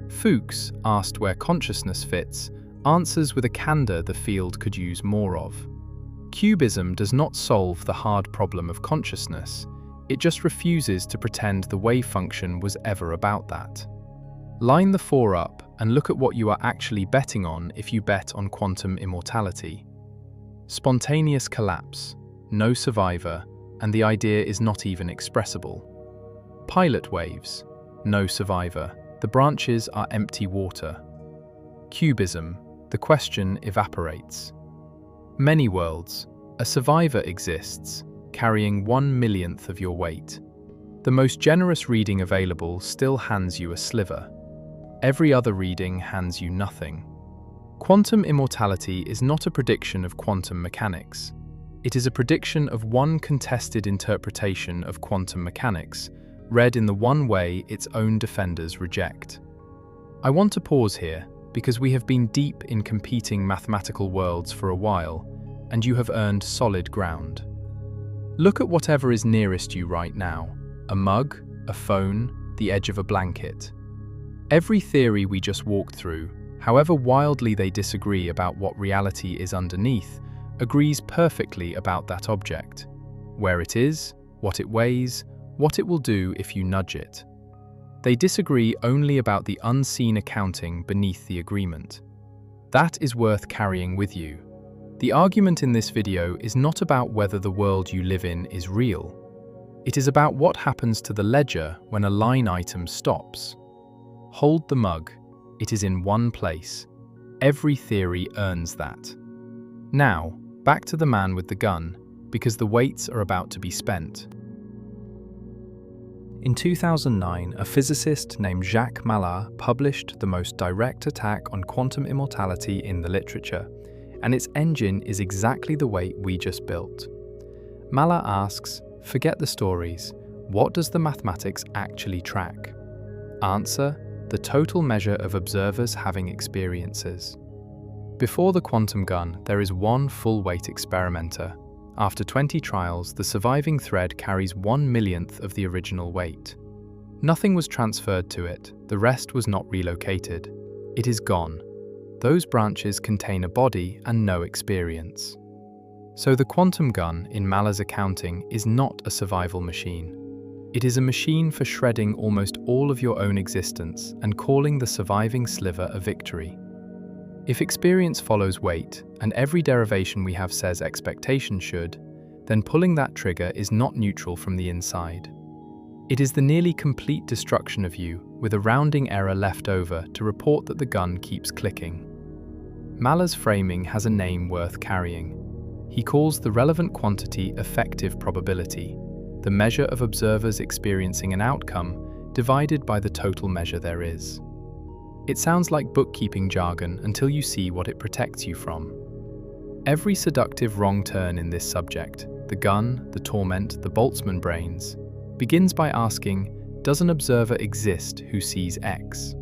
Fuchs, asked where consciousness fits, answers with a candor the field could use more of. Cubism does not solve the hard problem of consciousness. It just refuses to pretend the wavefunction was ever about that. Line the 4 up and look at what you are actually betting on if you bet on quantum immortality. Spontaneous collapse, no survivor, and the idea is not even expressible. Pilot waves, no survivor, the branches are empty water. Cubism, the question evaporates. Many worlds, a survivor exists, carrying 1/1,000,000th of your weight. The most generous reading available still hands you a sliver. Every other reading hands you nothing. Quantum immortality is not a prediction of quantum mechanics. It is a prediction of one contested interpretation of quantum mechanics, read in the one way its own defenders reject. I want to pause here, because we have been deep in competing mathematical worlds for a while, and you have earned solid ground. Look at whatever is nearest you right now: a mug, a phone, the edge of a blanket. Every theory we just walked through, however wildly they disagree about what reality is underneath, agrees perfectly about that object: where it is, what it weighs, what it will do if you nudge it. They disagree only about the unseen accounting beneath the agreement. That is worth carrying with you. The argument in this video is not about whether the world you live in is real. It is about what happens to the ledger when a line item stops. Hold the mug. It is in one place. Every theory earns that. Now, back to the man with the gun, because the weights are about to be spent. In 2009, a physicist named Jacques Mallah published the most direct attack on quantum immortality in the literature, and its engine is exactly the weight we just built. Mallah asks, forget the stories, what does the mathematics actually track? Answer, the total measure of observers having experiences. Before the quantum gun, there is one full-weight experimenter. After 20 trials, the surviving thread carries 1/1,000,000th of the original weight. Nothing was transferred to it, the rest was not relocated. It is gone. Those branches contain a body and no experience. So the quantum gun, in Mallah's accounting, is not a survival machine. It is a machine for shredding almost all of your own existence and calling the surviving sliver a victory. If experience follows weight, and every derivation we have says expectation should, then pulling that trigger is not neutral from the inside. It is the nearly complete destruction of you, with a rounding error left over to report that the gun keeps clicking. Mallah's framing has a name worth carrying. He calls the relevant quantity effective probability, the measure of observers experiencing an outcome divided by the total measure there is. It sounds like bookkeeping jargon until you see what it protects you from. Every seductive wrong turn in this subject, the gun, the torment, the Boltzmann brains, begins by asking, does an observer exist who sees X?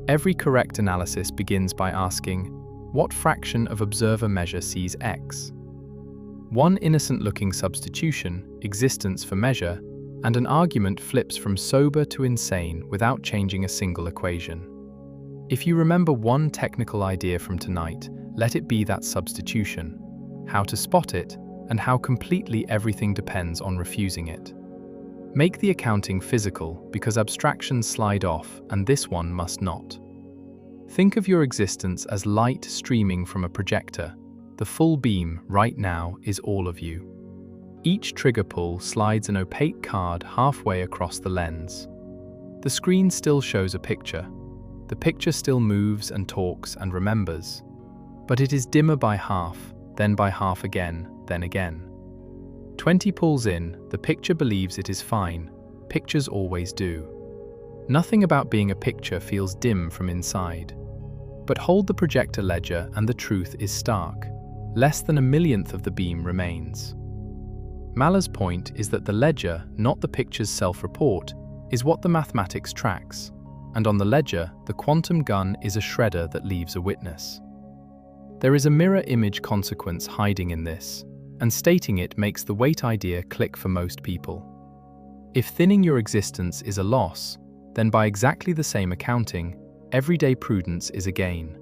Every correct analysis begins by asking, what fraction of observer measure sees X? One innocent-looking substitution, existence for measure, and an argument flips from sober to insane without changing a single equation. If you remember one technical idea from tonight, let it be that substitution, how to spot it, and how completely everything depends on refusing it. Make the accounting physical, because abstractions slide off, and this one must not. Think of your existence as light streaming from a projector. The full beam, right now, is all of you. Each trigger pull slides an opaque card halfway across the lens. The screen still shows a picture. The picture still moves and talks and remembers. But it is dimmer by half, then by half again, then again. 20 pulls in, the picture believes it is fine. Pictures always do. Nothing about being a picture feels dim from inside. But hold the projector ledger and the truth is stark. Less than a millionth of the beam remains. Mallah's point is that the ledger, not the picture's self-report, is what the mathematics tracks. And on the ledger, the quantum gun is a shredder that leaves a witness. There is a mirror image consequence hiding in this, and stating it makes the weight idea click for most people. If thinning your existence is a loss, then by exactly the same accounting, everyday prudence is a gain.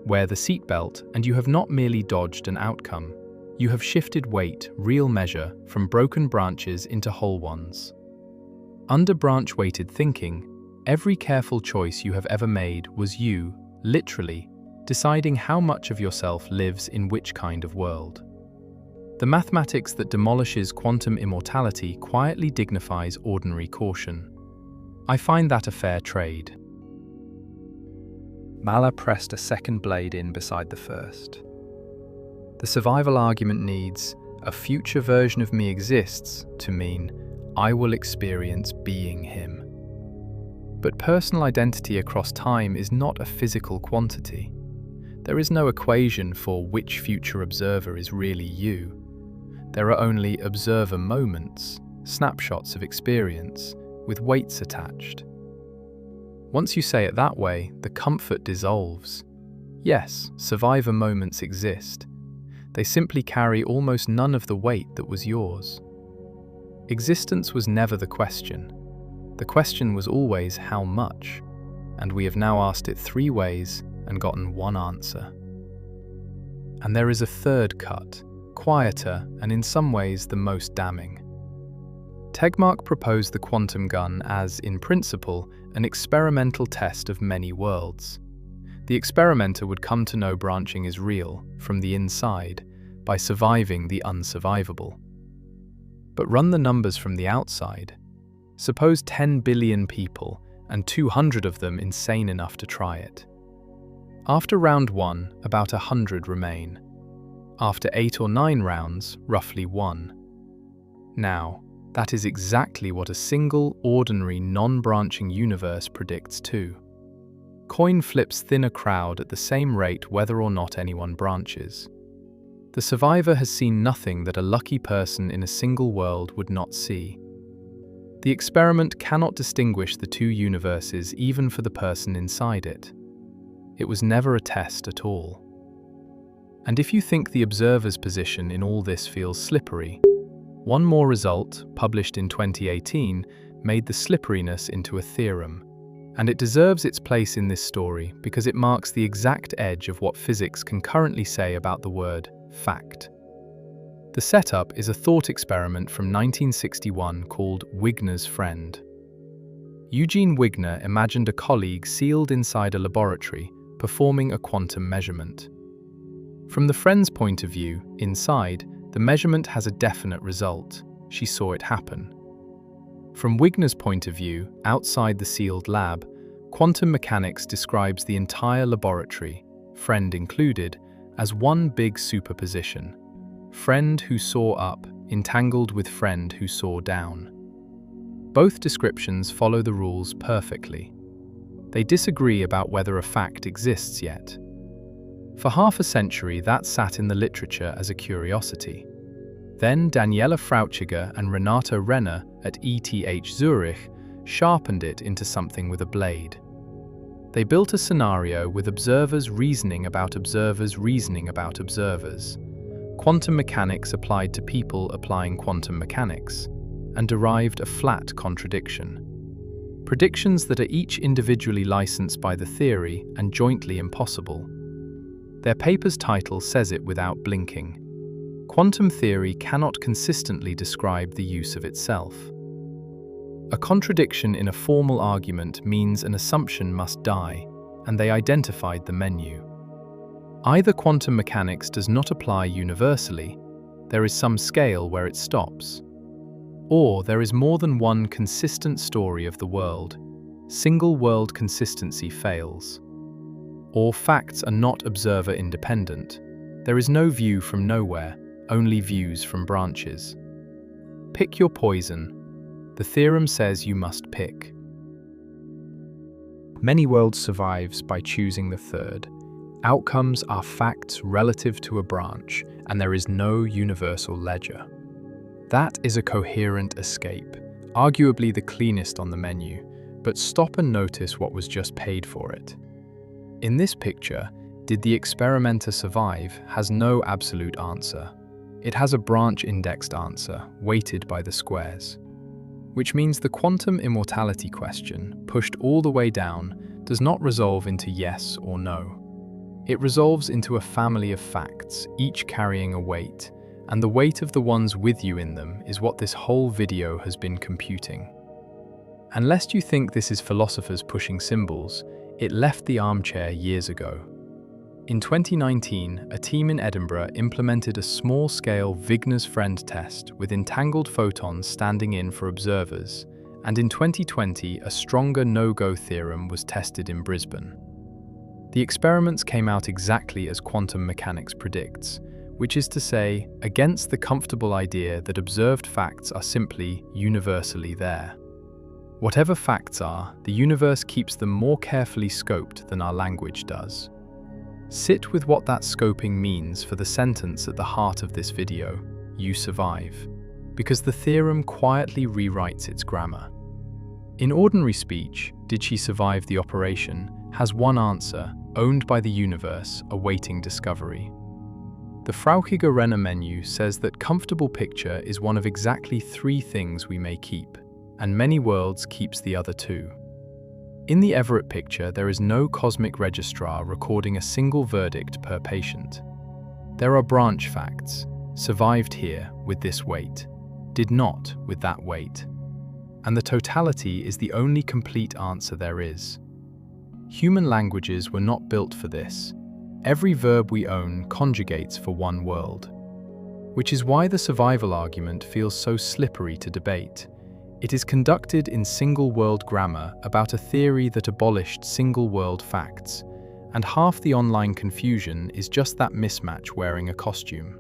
Wear the seatbelt and you have not merely dodged an outcome, you have shifted weight, real measure, from broken branches into whole ones. Under branch-weighted thinking, every careful choice you have ever made was you, literally, deciding how much of yourself lives in which kind of world. The mathematics that demolishes quantum immortality quietly dignifies ordinary caution. I find that a fair trade. Mallah pressed a second blade in beside the first. The survival argument needs "a future version of me exists" to mean I will experience being him. But personal identity across time is not a physical quantity. There is no equation for which future observer is really you. There are only observer moments, snapshots of experience, with weights attached. Once you say it that way, the comfort dissolves. Yes, survivor moments exist. They simply carry almost none of the weight that was yours. Existence was never the question. The question was always how much, and we have now asked it 3 ways and gotten 1 answer. And there is a third cut, quieter and in some ways the most damning. Tegmark proposed the quantum gun as, in principle, an experimental test of many worlds. The experimenter would come to know branching is real, from the inside, by surviving the unsurvivable. But run the numbers from the outside. Suppose 10 billion people, and 200 of them insane enough to try it. After round 1, about 100 remain. After 8 or 9 rounds, roughly 1. Now, that is exactly what a single, ordinary, non-branching universe predicts too. Coin flips thin a crowd at the same rate whether or not anyone branches. The survivor has seen nothing that a lucky person in a single world would not see. The experiment cannot distinguish the 2 universes even for the person inside it. It was never a test at all. And if you think the observer's position in all this feels slippery, one more result, published in 2018, made the slipperiness into a theorem. And it deserves its place in this story because it marks the exact edge of what physics can currently say about the word fact. The setup is a thought experiment from 1961 called Wigner's Friend. Eugene Wigner imagined a colleague sealed inside a laboratory, performing a quantum measurement. From the friend's point of view, inside, the measurement has a definite result. She saw it happen. From Wigner's point of view, outside the sealed lab, quantum mechanics describes the entire laboratory, friend included, as one big superposition. Friend who saw up, entangled with friend who saw down. Both descriptions follow the rules perfectly. They disagree about whether a fact exists yet. For half a century, that sat in the literature as a curiosity. Then Daniela Frautschiger and Renata Renner at ETH Zurich sharpened it into something with a blade. They built a scenario with observers reasoning about observers reasoning about observers. Quantum mechanics applied to people applying quantum mechanics. and derived a flat contradiction. Predictions that are each individually licensed by the theory and jointly impossible. Their paper's title says it without blinking. Quantum theory cannot consistently describe the use of itself. A contradiction in a formal argument means an assumption must die, and they identified the menu. Either quantum mechanics does not apply universally, there is some scale where it stops, or there is more than one consistent story of the world, single world consistency fails. Or facts are not observer independent. There is no view from nowhere, only views from branches. Pick your poison. The theorem says you must pick. Many worlds survives by choosing the third. Outcomes are facts relative to a branch, and there is no universal ledger. That is a coherent escape, arguably the cleanest on the menu, but stop and notice what was just paid for it. In this picture, did the experimenter survive has no absolute answer. It has a branch-indexed answer, weighted by the squares. Which means the quantum immortality question, pushed all the way down, does not resolve into yes or no. It resolves into a family of facts, each carrying a weight, and the weight of the ones with you in them is what this whole video has been computing. And lest you think this is philosophers pushing symbols, it left the armchair years ago. In 2019, a team in Edinburgh implemented a small-scale Wigner's friend test with entangled photons standing in for observers, and in 2020, a stronger no-go theorem was tested in Brisbane. The experiments came out exactly as quantum mechanics predicts, which is to say, against the comfortable idea that observed facts are simply universally there. Whatever facts are, the universe keeps them more carefully scoped than our language does. Sit with what that scoping means for the sentence at the heart of this video, you survive, because the theorem quietly rewrites its grammar. In ordinary speech, did she survive the operation, has one answer, owned by the universe, awaiting discovery. The Frauchiger Renner menu says that comfortable picture is one of exactly 3 things we may keep, and many worlds keeps the other 2. In the Everett picture, there is no cosmic registrar recording a single verdict per patient. There are branch facts, survived here with this weight, did not with that weight. And the totality is the only complete answer there is. Human languages were not built for this. Every verb we own conjugates for one world. Which is why the survival argument feels so slippery to debate. It is conducted in single-world grammar about a theory that abolished single-world facts, and half the online confusion is just that mismatch wearing a costume.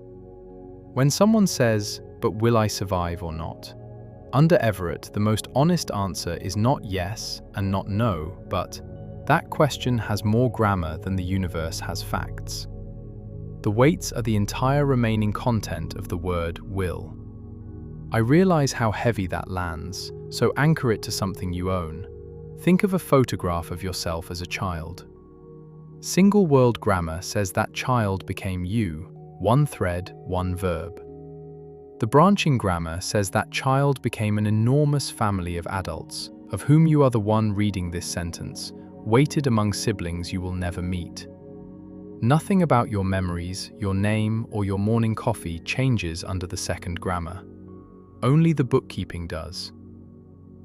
When someone says, "But will I survive or not?" Under Everett, the most honest answer is not yes and not no, but that question has more grammar than the universe has facts. The weights are the entire remaining content of the word will. I realize how heavy that lands, so anchor it to something you own. Think of a photograph of yourself as a child. Single-world grammar says that child became you, one thread, one verb. The branching grammar says that child became an enormous family of adults, of whom you are the one reading this sentence, weighted among siblings you will never meet. Nothing about your memories, your name, or your morning coffee changes under the second grammar. Only the bookkeeping does.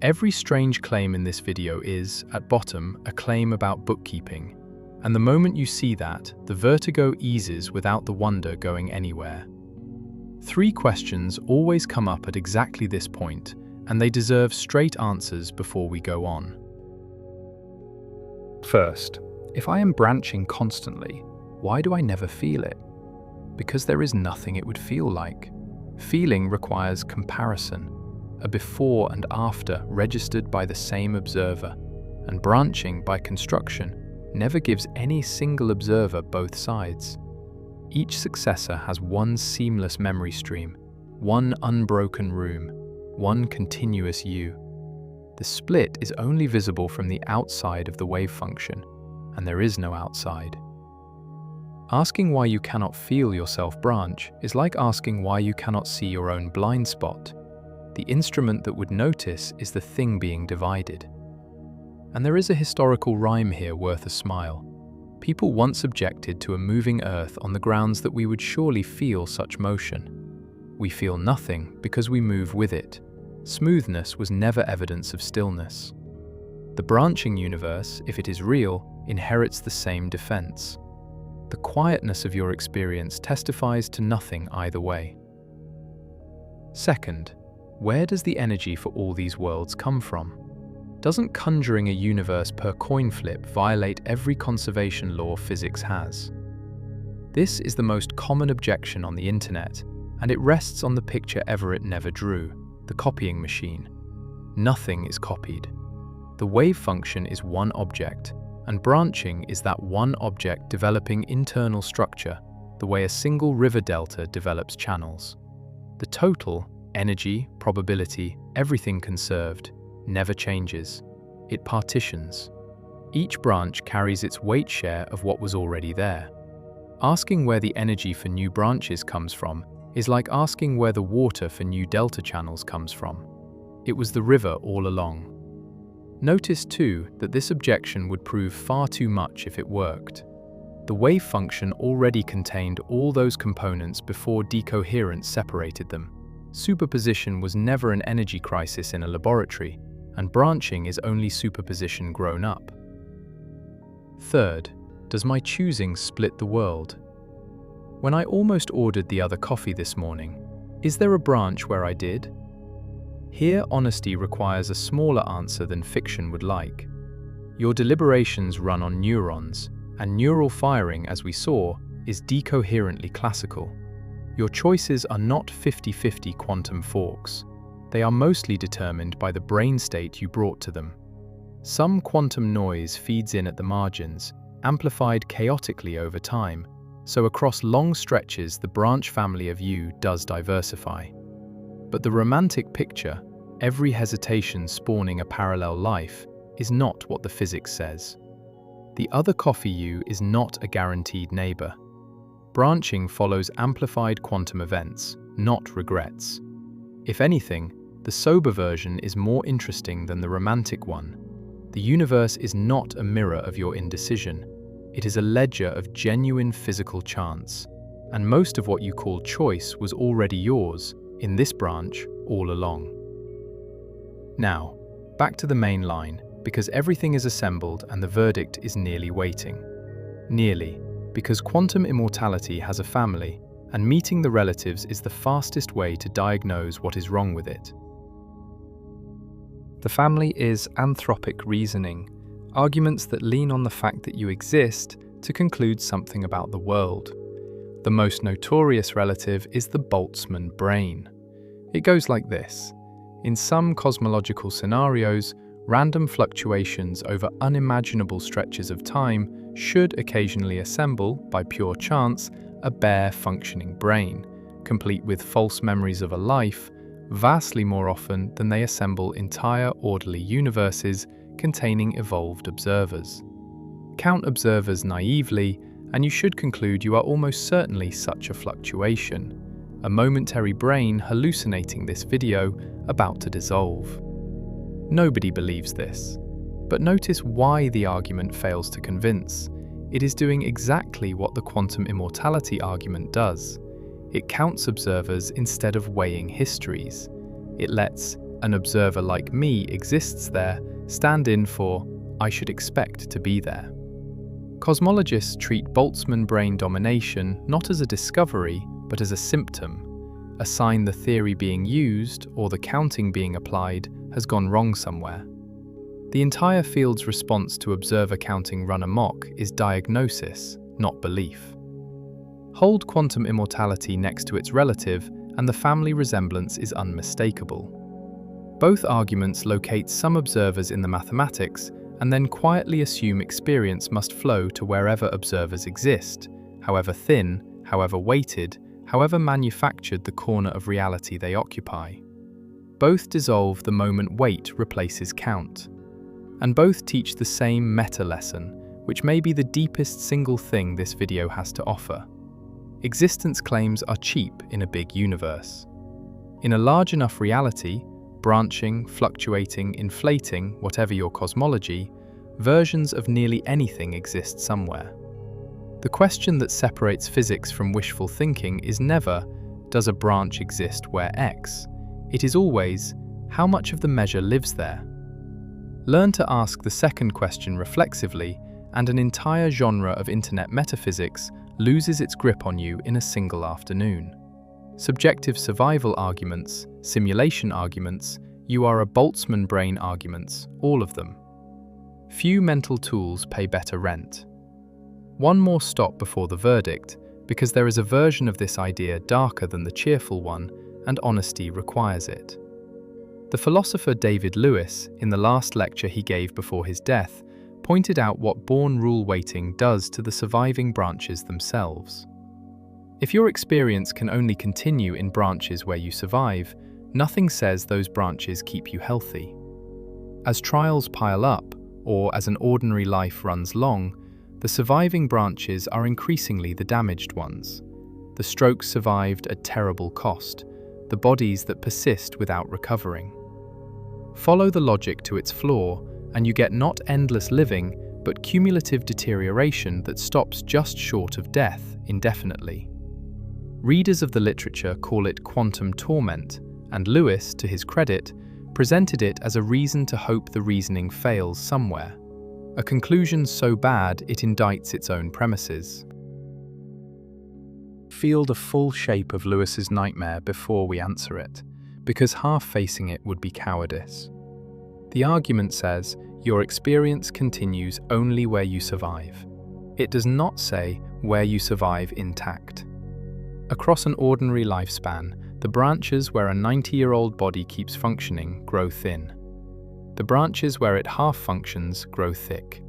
Every strange claim in this video is, at bottom, a claim about bookkeeping, and the moment you see that, the vertigo eases without the wonder going anywhere. 3 questions always come up at exactly this point, and they deserve straight answers before we go on. First, if I am branching constantly, why do I never feel it? Because there is nothing it would feel like. Feeling requires comparison, a before and after registered by the same observer, and branching by construction never gives any single observer both sides. Each successor has one seamless memory stream, one unbroken room, one continuous you. The split is only visible from the outside of the wavefunction, and there is no outside. Asking why you cannot feel yourself branch is like asking why you cannot see your own blind spot. The instrument that would notice is the thing being divided. And there is a historical rhyme here worth a smile. People once objected to a moving Earth on the grounds that we would surely feel such motion. We feel nothing because we move with it. Smoothness was never evidence of stillness. The branching universe, if it is real, inherits the same defense. The quietness of your experience testifies to nothing either way. Second, where does the energy for all these worlds come from? Doesn't conjuring a universe per coin flip violate every conservation law physics has? This is the most common objection on the internet, and it rests on the picture Everett never drew, the copying machine. Nothing is copied. The wave function is one object, and branching is that one object developing internal structure, the way a single river delta develops channels. The total, energy, probability, everything conserved, never changes. It partitions. Each branch carries its weight share of what was already there. Asking where the energy for new branches comes from is like asking where the water for new delta channels comes from. It was the river all along. Notice too that this objection would prove far too much if it worked. The wave function already contained all those components before decoherence separated them. Superposition was never an energy crisis in a laboratory, and branching is only superposition grown up. Third, does my choosing split the world? When I almost ordered the other coffee this morning, is there a branch where I did? Here, honesty requires a smaller answer than fiction would like. Your deliberations run on neurons, and neural firing, as we saw, is decoherently classical. Your choices are not 50-50 quantum forks. They are mostly determined by the brain state you brought to them. Some quantum noise feeds in at the margins, amplified chaotically over time, so across long stretches the branch family of you does diversify. But the romantic picture, every hesitation spawning a parallel life, is not what the physics says. The other coffee you is not a guaranteed neighbor. Branching follows amplified quantum events, not regrets. If anything, the sober version is more interesting than the romantic one. The universe is not a mirror of your indecision. It is a ledger of genuine physical chance. And most of what you call choice was already yours, in this branch, all along. Now, back to the main line, because everything is assembled and the verdict is nearly waiting. Nearly, because quantum immortality has a family, and meeting the relatives is the fastest way to diagnose what is wrong with it. The family is anthropic reasoning, arguments that lean on the fact that you exist to conclude something about the world. The most notorious relative is the Boltzmann brain. It goes like this. In some cosmological scenarios, random fluctuations over unimaginable stretches of time should occasionally assemble, by pure chance, a bare functioning brain, complete with false memories of a life, vastly more often than they assemble entire orderly universes containing evolved observers. Count observers naively, and you should conclude you are almost certainly such a fluctuation, a momentary brain hallucinating this video about to dissolve. Nobody believes this, but notice why the argument fails to convince. It is doing exactly what the quantum immortality argument does. It counts observers instead of weighing histories. It lets an observer like me exists there stand in for I should expect to be there. Cosmologists treat Boltzmann brain domination not as a discovery, but as a symptom, a sign the theory being used or the counting being applied has gone wrong somewhere. The entire field's response to observer counting run amok is diagnosis, not belief. Hold quantum immortality next to its relative, and the family resemblance is unmistakable. Both arguments locate some observers in the mathematics and then quietly assume experience must flow to wherever observers exist, however thin, however weighted, however manufactured the corner of reality they occupy. Both dissolve the moment weight replaces count. And both teach the same meta lesson, which may be the deepest single thing this video has to offer. Existence claims are cheap in a big universe. In a large enough reality, branching, fluctuating, inflating, whatever your cosmology, versions of nearly anything exist somewhere. The question that separates physics from wishful thinking is never, does a branch exist where X? It is always, how much of the measure lives there? Learn to ask the second question reflexively, and an entire genre of internet metaphysics loses its grip on you in a single afternoon. Subjective survival arguments, simulation arguments, you are a Boltzmann brain arguments, all of them. Few mental tools pay better rent. One more stop before the verdict, because there is a version of this idea darker than the cheerful one, and honesty requires it. The philosopher David Lewis, in the last lecture he gave before his death, pointed out what born rule weighting does to the surviving branches themselves. If your experience can only continue in branches where you survive, nothing says those branches keep you healthy. As trials pile up, or as an ordinary life runs long, the surviving branches are increasingly the damaged ones. The strokes survived at terrible cost, the bodies that persist without recovering. Follow the logic to its flaw, and you get not endless living, but cumulative deterioration that stops just short of death indefinitely. Readers of the literature call it quantum torment, and Lewis, to his credit, presented it as a reason to hope the reasoning fails somewhere. A conclusion so bad it indicts its own premises. Feel the full shape of Lewis's nightmare before we answer it, because half-facing it would be cowardice. The argument says, your experience continues only where you survive. It does not say where you survive intact. Across an ordinary lifespan, the branches where a 90-year-old body keeps functioning grow thin. The branches where it half functions grow thick.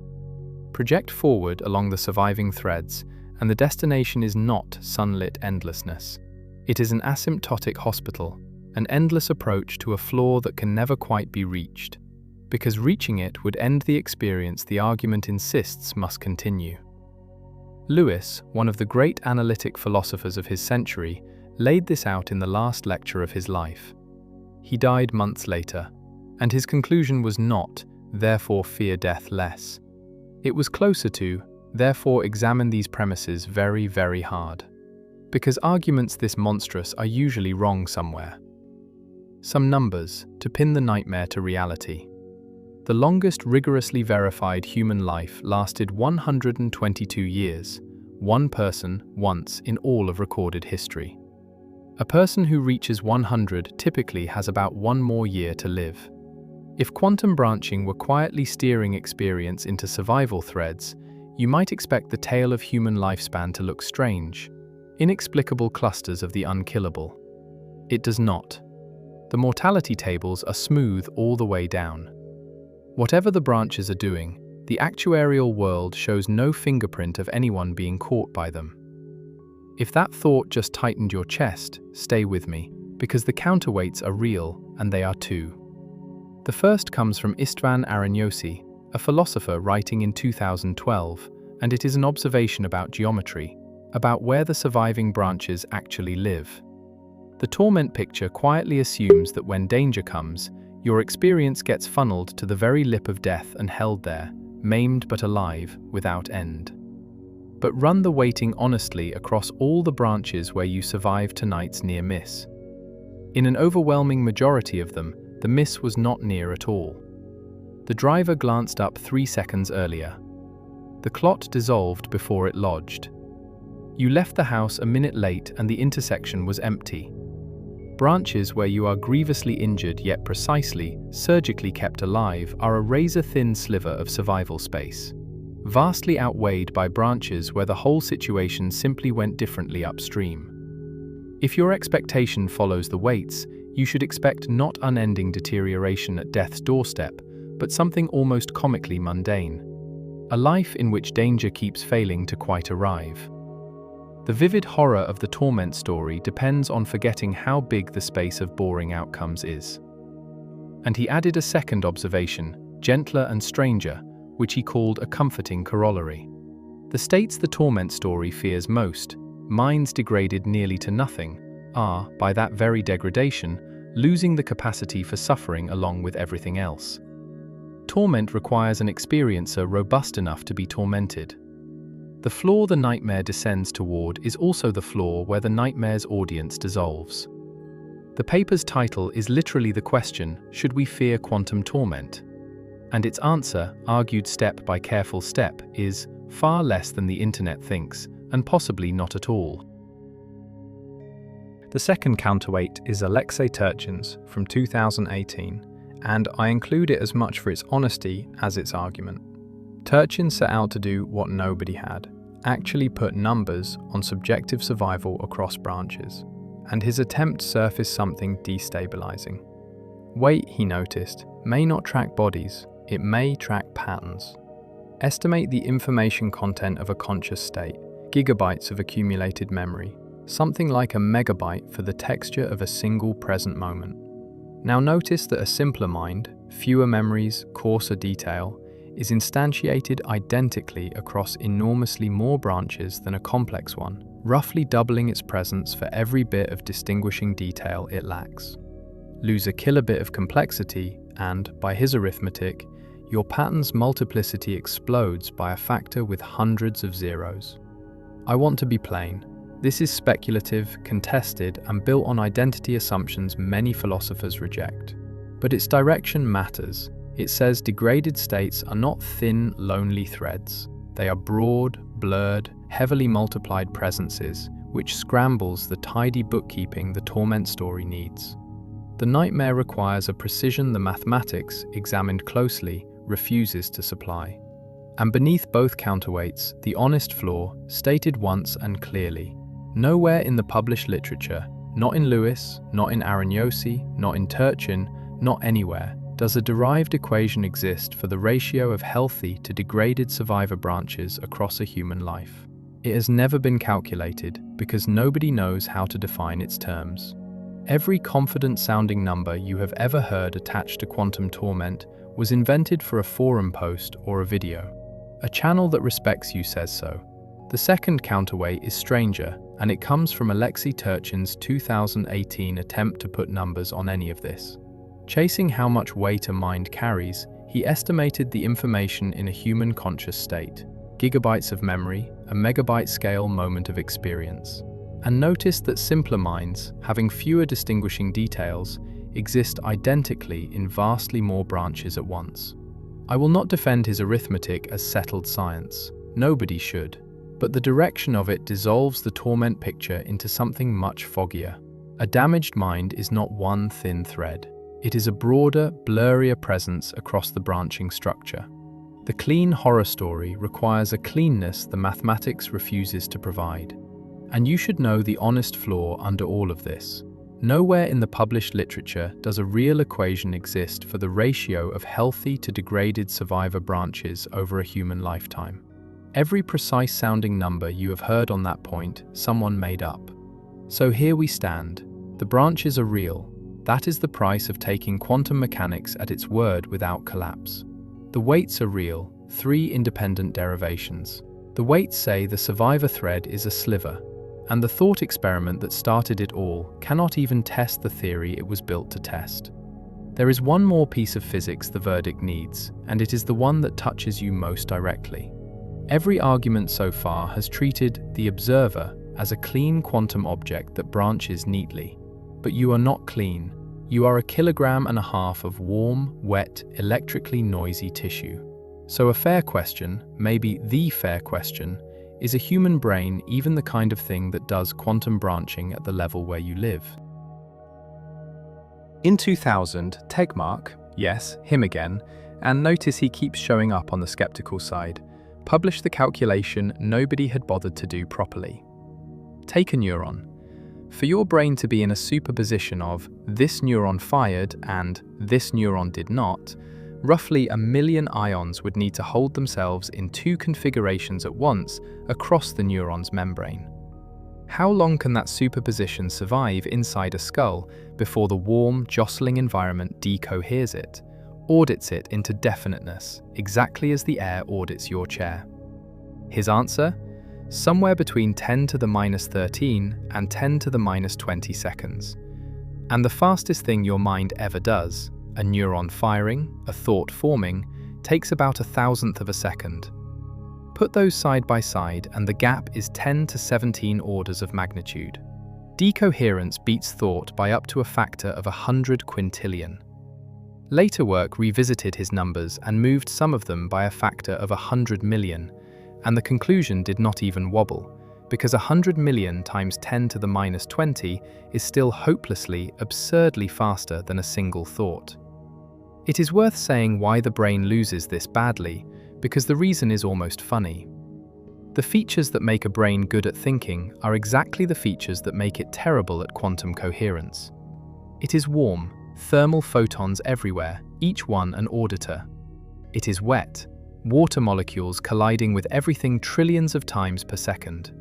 Project forward along the surviving threads, and the destination is not sunlit endlessness. It is an asymptotic hospital, an endless approach to a floor that can never quite be reached, because reaching it would end the experience the argument insists must continue. Lewis, one of the great analytic philosophers of his century, laid this out in the last lecture of his life. He died months later, and his conclusion was not, therefore fear death less. It was closer to, therefore examine these premises very, very hard. Because arguments this monstrous are usually wrong somewhere. Some numbers, to pin the nightmare to reality. The longest rigorously verified human life lasted 122 years, one person, once, in all of recorded history. A person who reaches 100 typically has about one more year to live. If quantum branching were quietly steering experience into survival threads, you might expect the tail of human lifespan to look strange, inexplicable clusters of the unkillable. It does not. The mortality tables are smooth all the way down. Whatever the branches are doing, the actuarial world shows no fingerprint of anyone being caught by them. If that thought just tightened your chest, stay with me, because the counterweights are real, and they are too. The first comes from Istvan Aroniosi, a philosopher writing in 2012, and it is an observation about geometry, about where the surviving branches actually live. The torment picture quietly assumes that when danger comes, your experience gets funneled to the very lip of death and held there, maimed but alive, without end. But run the weighting honestly across all the branches where you survive tonight's near miss. In an overwhelming majority of them, the miss was not near at all. The driver glanced up 3 seconds earlier. The clot dissolved before it lodged. You left the house a minute late and the intersection was empty. Branches where you are grievously injured yet precisely, surgically kept alive are a razor-thin sliver of survival space, vastly outweighed by branches where the whole situation simply went differently upstream. If your expectation follows the weights, you should expect not unending deterioration at death's doorstep, but something almost comically mundane. A life in which danger keeps failing to quite arrive. The vivid horror of the torment story depends on forgetting how big the space of boring outcomes is. And he added a second observation, gentler and stranger, which he called a comforting corollary. The states the torment story fears most, minds degraded nearly to nothing, are, by that very degradation, losing the capacity for suffering along with everything else. Torment requires an experiencer robust enough to be tormented. The floor the nightmare descends toward is also the floor where the nightmare's audience dissolves. The paper's title is literally the question, should we fear quantum torment? And its answer, argued step by careful step, is far less than the internet thinks, and possibly not at all. The second counterweight is Alexei Turchin's from 2018, and I include it as much for its honesty as its argument. Turchin set out to do what nobody had, actually put numbers on subjective survival across branches, and his attempt surfaced something destabilizing. Weight, he noticed, may not track bodies, it may track patterns. Estimate the information content of a conscious state, gigabytes of accumulated memory, something like a megabyte for the texture of a single present moment. Now notice that a simpler mind, fewer memories, coarser detail, is instantiated identically across enormously more branches than a complex one, roughly doubling its presence for every bit of distinguishing detail it lacks. Lose a kilobit of complexity and, by his arithmetic, your pattern's multiplicity explodes by a factor with hundreds of zeros. I want to be plain. This is speculative, contested, and built on identity assumptions many philosophers reject. But its direction matters. It says degraded states are not thin, lonely threads. They are broad, blurred, heavily multiplied presences, which scrambles the tidy bookkeeping the torment story needs. The nightmare requires a precision the mathematics, examined closely, refuses to supply. And beneath both counterweights, the honest flaw, stated once and clearly. Nowhere in the published literature, not in Lewis, not in Aroniosi, not in Turchin, not anywhere, does a derived equation exist for the ratio of healthy to degraded survivor branches across a human life. It has never been calculated because nobody knows how to define its terms. Every confident-sounding number you have ever heard attached to quantum torment was invented for a forum post or a video. A channel that respects you says so. The second counterweight is stranger, and it comes from Alexei Turchin's 2018 attempt to put numbers on any of this. Chasing how much weight a mind carries, he estimated the information in a human conscious state, gigabytes of memory, a megabyte-scale moment of experience, and noticed that simpler minds, having fewer distinguishing details, exist identically in vastly more branches at once. I will not defend his arithmetic as settled science. Nobody should. But the direction of it dissolves the torment picture into something much foggier. A damaged mind is not one thin thread. It is a broader, blurrier presence across the branching structure. The clean horror story requires a cleanness the mathematics refuses to provide. And you should know the honest flaw under all of this. Nowhere in the published literature does a real equation exist for the ratio of healthy to degraded survivor branches over a human lifetime. Every precise-sounding number you have heard on that point, someone made up. So here we stand. The branches are real. That is the price of taking quantum mechanics at its word without collapse. The weights are real, 3 independent derivations. The weights say the survivor thread is a sliver, and the thought experiment that started it all cannot even test the theory it was built to test. There is one more piece of physics the verdict needs, and it is the one that touches you most directly. Every argument so far has treated the observer as a clean quantum object that branches neatly. But you are not clean. You are 1.5 kilograms of warm, wet, electrically noisy tissue. So a fair question, maybe the fair question, is a human brain even the kind of thing that does quantum branching at the level where you live? In 2000, Tegmark, yes, him again, and notice he keeps showing up on the skeptical side, published the calculation nobody had bothered to do properly. Take a neuron. For your brain to be in a superposition of this neuron fired and this neuron did not, roughly 1 million ions would need to hold themselves in 2 configurations at once across the neuron's membrane. How long can that superposition survive inside a skull before the warm, jostling environment decoheres it, audits it into definiteness, exactly as the air audits your chair? His answer? somewhere between 10 to the minus 13 and 10 to the minus 20 seconds. And the fastest thing your mind ever does, a neuron firing, a thought forming, takes about 1,000th of a second. Put those side by side and the gap is 10 to 17 orders of magnitude. Decoherence beats thought by up to a factor of 100 quintillion. Later work revisited his numbers and moved some of them by a factor of 100 million, and the conclusion did not even wobble, because 100 million times 10 to the minus 20 is still hopelessly, absurdly faster than a single thought. It is worth saying why the brain loses this badly, because the reason is almost funny. The features that make a brain good at thinking are exactly the features that make it terrible at quantum coherence. It is warm, thermal photons everywhere, each one an auditor. It is wet, water molecules colliding with everything trillions of times per second.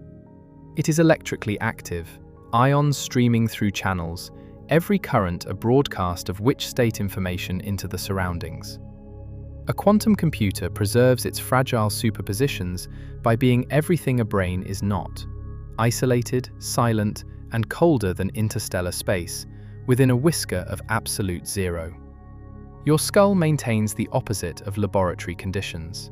It is electrically active, ions streaming through channels, every current a broadcast of which state information into the surroundings. A quantum computer preserves its fragile superpositions by being everything a brain is not: isolated, silent, and colder than interstellar space, within a whisker of absolute zero. Your skull maintains the opposite of laboratory conditions.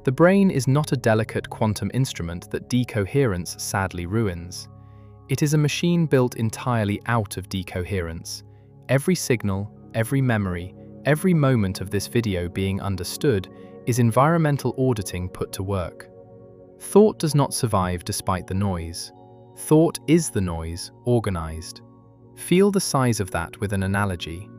The brain is not a delicate quantum instrument that decoherence sadly ruins. It is a machine built entirely out of decoherence. Every signal, every memory, every moment of this video being understood is environmental auditing put to work. Thought does not survive despite the noise. Thought is the noise, organized. Feel the size of that with an analogy.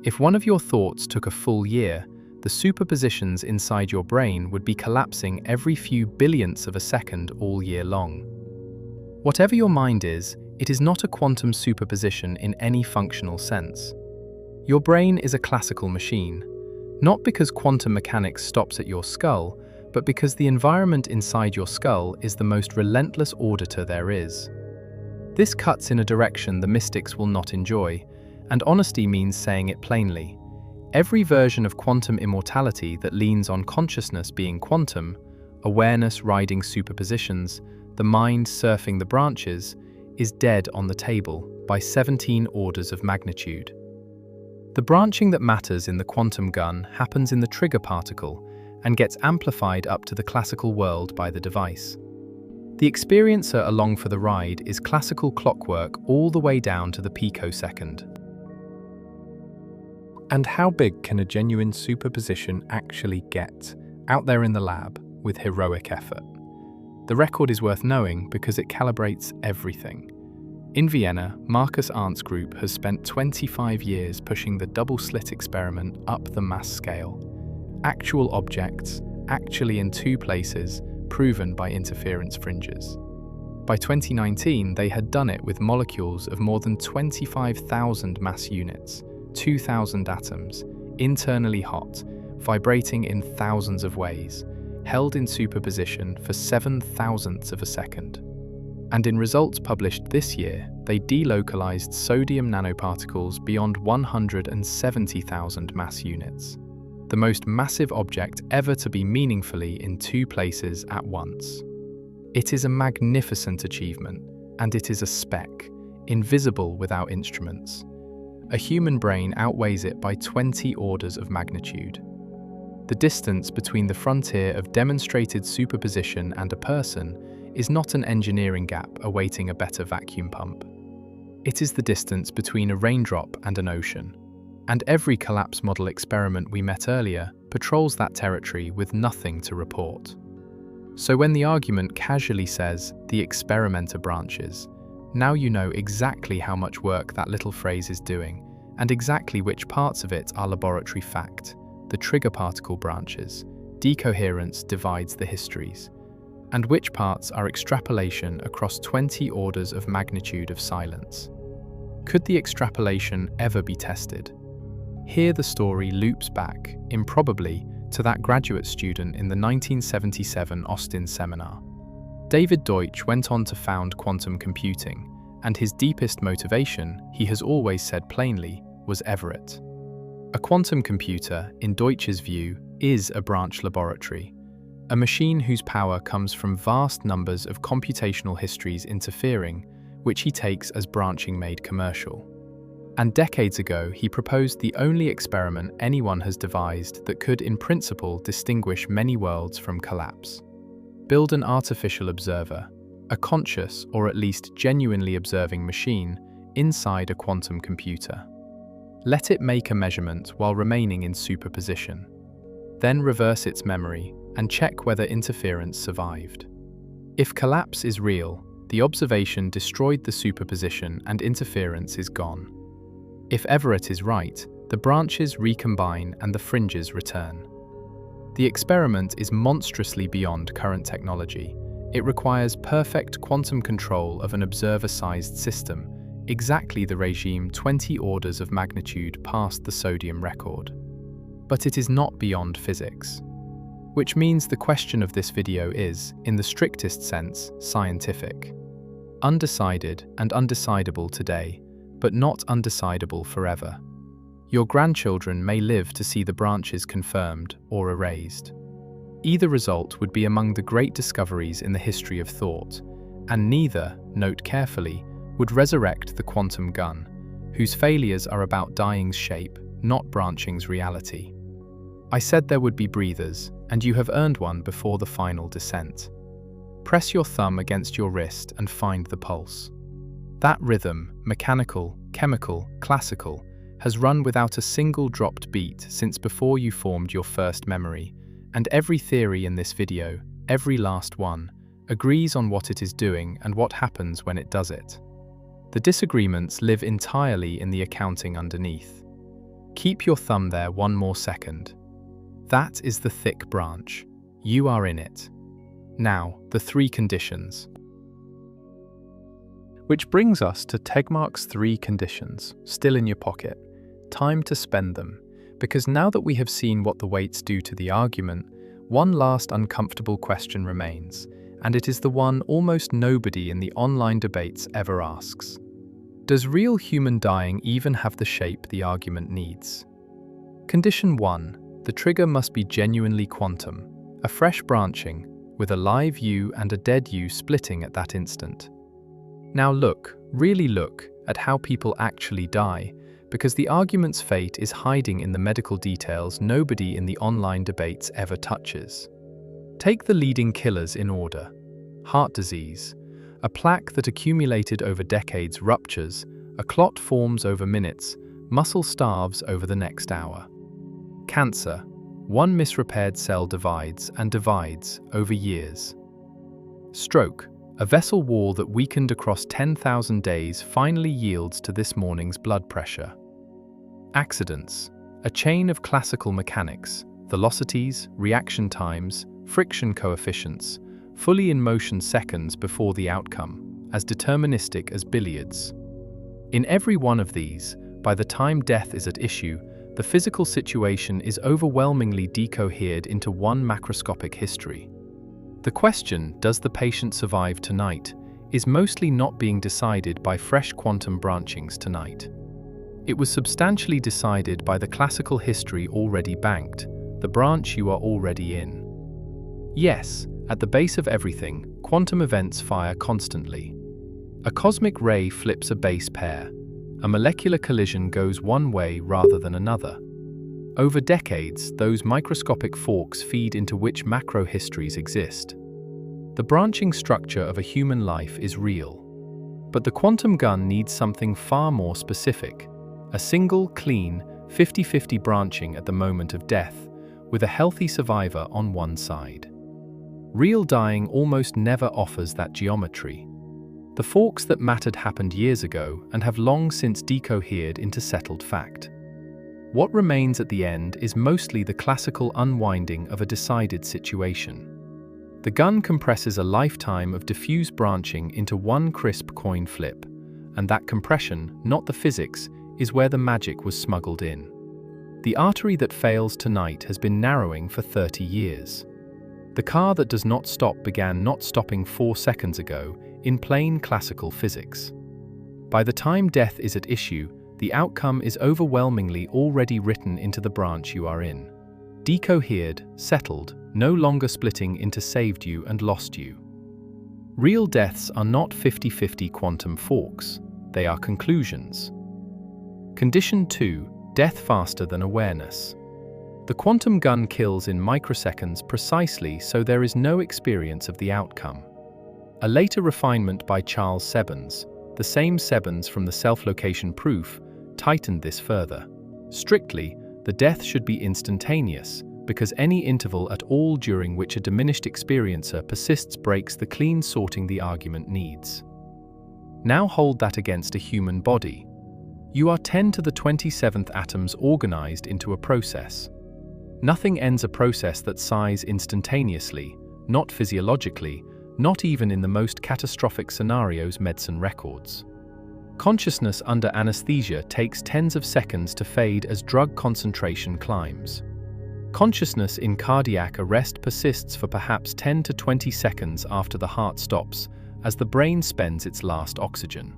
If one of your thoughts took a full year, the superpositions inside your brain would be collapsing every few billionths of a second all year long. Whatever your mind is, it is not a quantum superposition in any functional sense. Your brain is a classical machine, not because quantum mechanics stops at your skull, but because the environment inside your skull is the most relentless auditor there is. This cuts in a direction the mystics will not enjoy, and honesty means saying it plainly. Every version of quantum immortality that leans on consciousness being quantum, awareness riding superpositions, the mind surfing the branches, is dead on the table by 17 orders of magnitude. The branching that matters in the quantum gun happens in the trigger particle and gets amplified up to the classical world by the device. The experiencer along for the ride is classical clockwork all the way down to the picosecond. And how big can a genuine superposition actually get out there in the lab with heroic effort? The record is worth knowing because it calibrates everything. In Vienna, Marcus Arndt's group has spent 25 years pushing the double-slit experiment up the mass scale. Actual objects, actually in two places, proven by interference fringes. By 2019, they had done it with molecules of more than 25,000 mass units, 2,000 atoms, internally hot, vibrating in thousands of ways, held in superposition for 7,000ths of a second. And in results published this year, they delocalized sodium nanoparticles beyond 170,000 mass units, the most massive object ever to be meaningfully in two places at once. It is a magnificent achievement, and it is a speck, invisible without instruments. A human brain outweighs it by 20 orders of magnitude. The distance between the frontier of demonstrated superposition and a person is not an engineering gap awaiting a better vacuum pump. It is the distance between a raindrop and an ocean. And every collapse model experiment we met earlier patrols that territory with nothing to report. So when the argument casually says, the experimenter branches, now you know exactly how much work that little phrase is doing, and exactly which parts of it are laboratory fact. The trigger particle branches, decoherence divides the histories, and which parts are extrapolation across 20 orders of magnitude of silence. Could the extrapolation ever be tested? Here the story loops back, improbably, to that graduate student in the 1977 Austin seminar. David Deutsch went on to found quantum computing, and his deepest motivation, he has always said plainly, was Everett. A quantum computer, in Deutsch's view, is a branch laboratory. a machine whose power comes from vast numbers of computational histories interfering, which he takes as branching made commercial. And decades ago, he proposed the only experiment anyone has devised that could, in principle, distinguish many worlds from collapse. Build an artificial observer, a conscious or at least genuinely observing machine, inside a quantum computer. Let it make a measurement while remaining in superposition. Then reverse its memory and check whether interference survived. If collapse is real, the observation destroyed the superposition and interference is gone. If Everett is right, the branches recombine and the fringes return. The experiment is monstrously beyond current technology. It requires perfect quantum control of an observer-sized system, exactly the regime 20 orders of magnitude past the sodium record. But it is not beyond physics. Which means the question of this video is, in the strictest sense, scientific. Undecided and undecidable today, but not undecidable forever. Your grandchildren may live to see the branches confirmed or erased. Either result would be among the great discoveries in the history of thought, and neither, note carefully, would resurrect the quantum gun, whose failures are about dying's shape, not branching's reality. I said there would be breathers, and you have earned one before the final descent. Press your thumb against your wrist and find the pulse. That rhythm, mechanical, chemical, classical, has run without a single dropped beat since before you formed your first memory, and every theory in this video, every last one, agrees on what it is doing and what happens when it does it. The disagreements live entirely in the accounting underneath. Keep your thumb there one more second. That is the thick branch. You are in it. Now, the three conditions. Which brings us to Tegmark's 3 conditions, still in your pocket. Time to spend them, because now that we have seen what the weights do to the argument, one last uncomfortable question remains, and it is the one almost nobody in the online debates ever asks. Does real human dying even have the shape the argument needs? Condition 1. The trigger must be genuinely quantum, a fresh branching, with a live you and a dead you splitting at that instant. Now look, really look, at how people actually die, because the argument's fate is hiding in the medical details nobody in the online debates ever touches. Take the leading killers in order. Heart disease. A plaque that accumulated over decades ruptures, a clot forms over minutes, muscle starves over the next hour. Cancer. One misrepaired cell divides and divides over years. Stroke. A vessel wall that weakened across 10,000 days finally yields to this morning's blood pressure. Accidents. A chain of classical mechanics, velocities, reaction times, friction coefficients, fully in motion seconds before the outcome, as deterministic as billiards. In every one of these, by the time death is at issue, the physical situation is overwhelmingly decohered into one macroscopic history. The question, does the patient survive tonight, is mostly not being decided by fresh quantum branchings tonight. It was substantially decided by the classical history already banked, the branch you are already in. Yes, at the base of everything, quantum events fire constantly. A cosmic ray flips a base pair. A molecular collision goes one way rather than another. Over decades, those microscopic forks feed into which macro histories exist. The branching structure of a human life is real. But the quantum gun needs something far more specific. A single, clean, 50-50 branching at the moment of death, with a healthy survivor on one side. Real dying almost never offers that geometry. The forks that mattered happened years ago and have long since decohered into settled fact. What remains at the end is mostly the classical unwinding of a decided situation. The gun compresses a lifetime of diffuse branching into one crisp coin flip, and that compression, not the physics, is where the magic was smuggled in. The artery that fails tonight has been narrowing for 30 years. The car that does not stop began not stopping 4 seconds ago, in plain classical physics. By the time death is at issue, the outcome is overwhelmingly already written into the branch you are in. decohered, settled, no longer splitting into saved you and lost you. Real deaths are not 50-50 quantum forks, they are conclusions. Condition 2, death faster than awareness. The quantum gun kills in microseconds precisely so there is no experience of the outcome. A later refinement by Charles Sebens, the same Sebens from the self-location proof, tightened this further. Strictly, the death should be instantaneous, because any interval at all during which a diminished experiencer persists breaks the clean sorting the argument needs. Now hold that against a human body. You are 10 to the 27th atoms organized into a process. Nothing ends a process that sighs instantaneously, not physiologically, not even in the most catastrophic scenarios medicine records. Consciousness under anesthesia takes tens of seconds to fade as drug concentration climbs. Consciousness in cardiac arrest persists for perhaps 10 to 20 seconds after the heart stops, as the brain spends its last oxygen.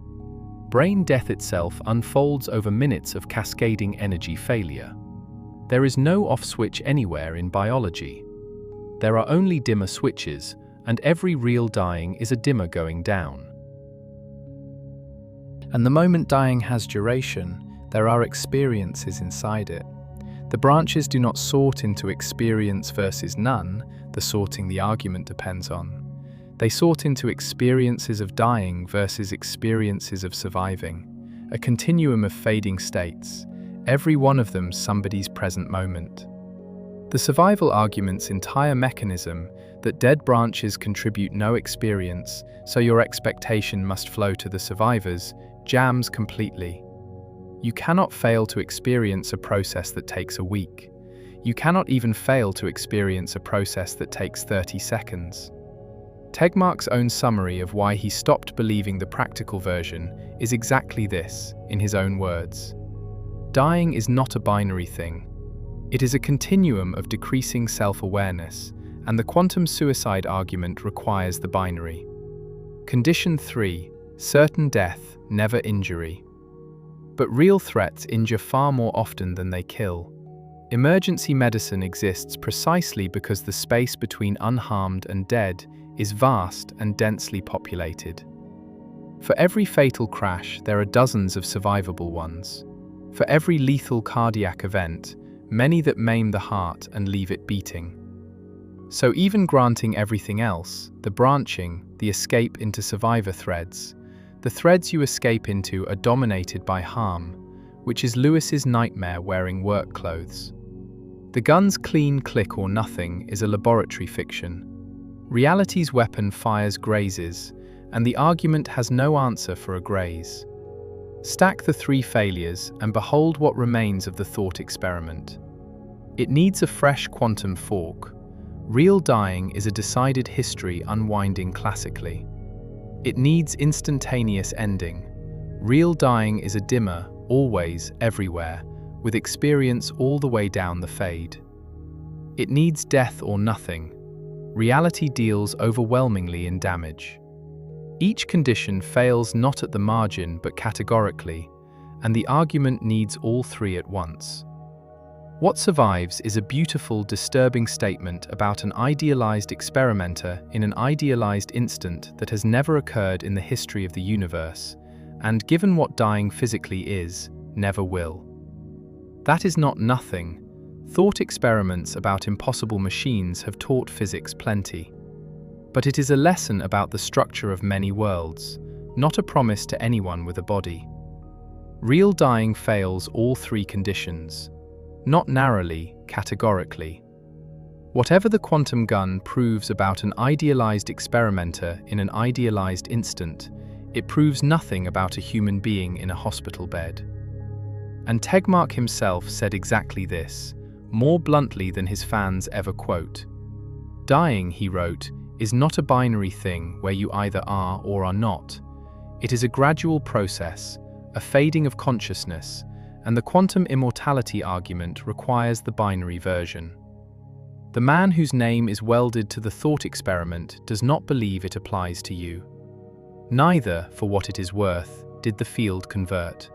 Brain death itself unfolds over minutes of cascading energy failure. There is no off switch anywhere in biology. There are only dimmer switches, and every real dying is a dimmer going down. And the moment dying has duration, there are experiences inside it. The branches do not sort into experience versus none, the sorting the argument depends on. They sort into experiences of dying versus experiences of surviving, a continuum of fading states, every one of them somebody's present moment. The survival argument's entire mechanism, that dead branches contribute no experience, so your expectation must flow to the survivors, jams completely. You cannot fail to experience a process that takes a week. You cannot even fail to experience a process that takes 30 seconds. Tegmark's own summary of why he stopped believing the practical version is exactly this, in his own words. Dying is not a binary thing. It is a continuum of decreasing self-awareness, and the quantum suicide argument requires the binary. Condition 3, certain death, never injury. But real threats injure far more often than they kill. Emergency medicine exists precisely because the space between unharmed and dead is vast and densely populated. For every fatal crash, there are dozens of survivable ones. For every lethal cardiac event, many that maim the heart and leave it beating. So even granting everything else, the branching, the escape into survivor threads, the threads you escape into are dominated by harm, which is Lewis's nightmare wearing work clothes. The gun's clean click or nothing is a laboratory fiction. Reality's weapon fires grazes, and the argument has no answer for a graze. Stack the 3 failures and behold what remains of the thought experiment. It needs a fresh quantum fork. Real dying is a decided history unwinding classically. It needs instantaneous ending. Real dying is a dimmer, always, everywhere, with experience all the way down the fade. It needs death or nothing. Reality deals overwhelmingly in damage. Each condition fails not at the margin but categorically, and the argument needs all 3 at once. What survives is a beautiful, disturbing statement about an idealized experimenter in an idealized instant that has never occurred in the history of the universe, and given what dying physically is, never will. That is not nothing. Thought experiments about impossible machines have taught physics plenty. But it is a lesson about the structure of many worlds, not a promise to anyone with a body. Real dying fails all 3 conditions. Not narrowly, categorically. Whatever the quantum gun proves about an idealized experimenter in an idealized instant, it proves nothing about a human being in a hospital bed. And Tegmark himself said exactly this, more bluntly than his fans ever quote. Dying, he wrote, is not a binary thing where you either are or are not. It is a gradual process, a fading of consciousness, and the quantum immortality argument requires the binary version. The man whose name is welded to the thought experiment does not believe it applies to you. Neither, for what it is worth, did the field convert.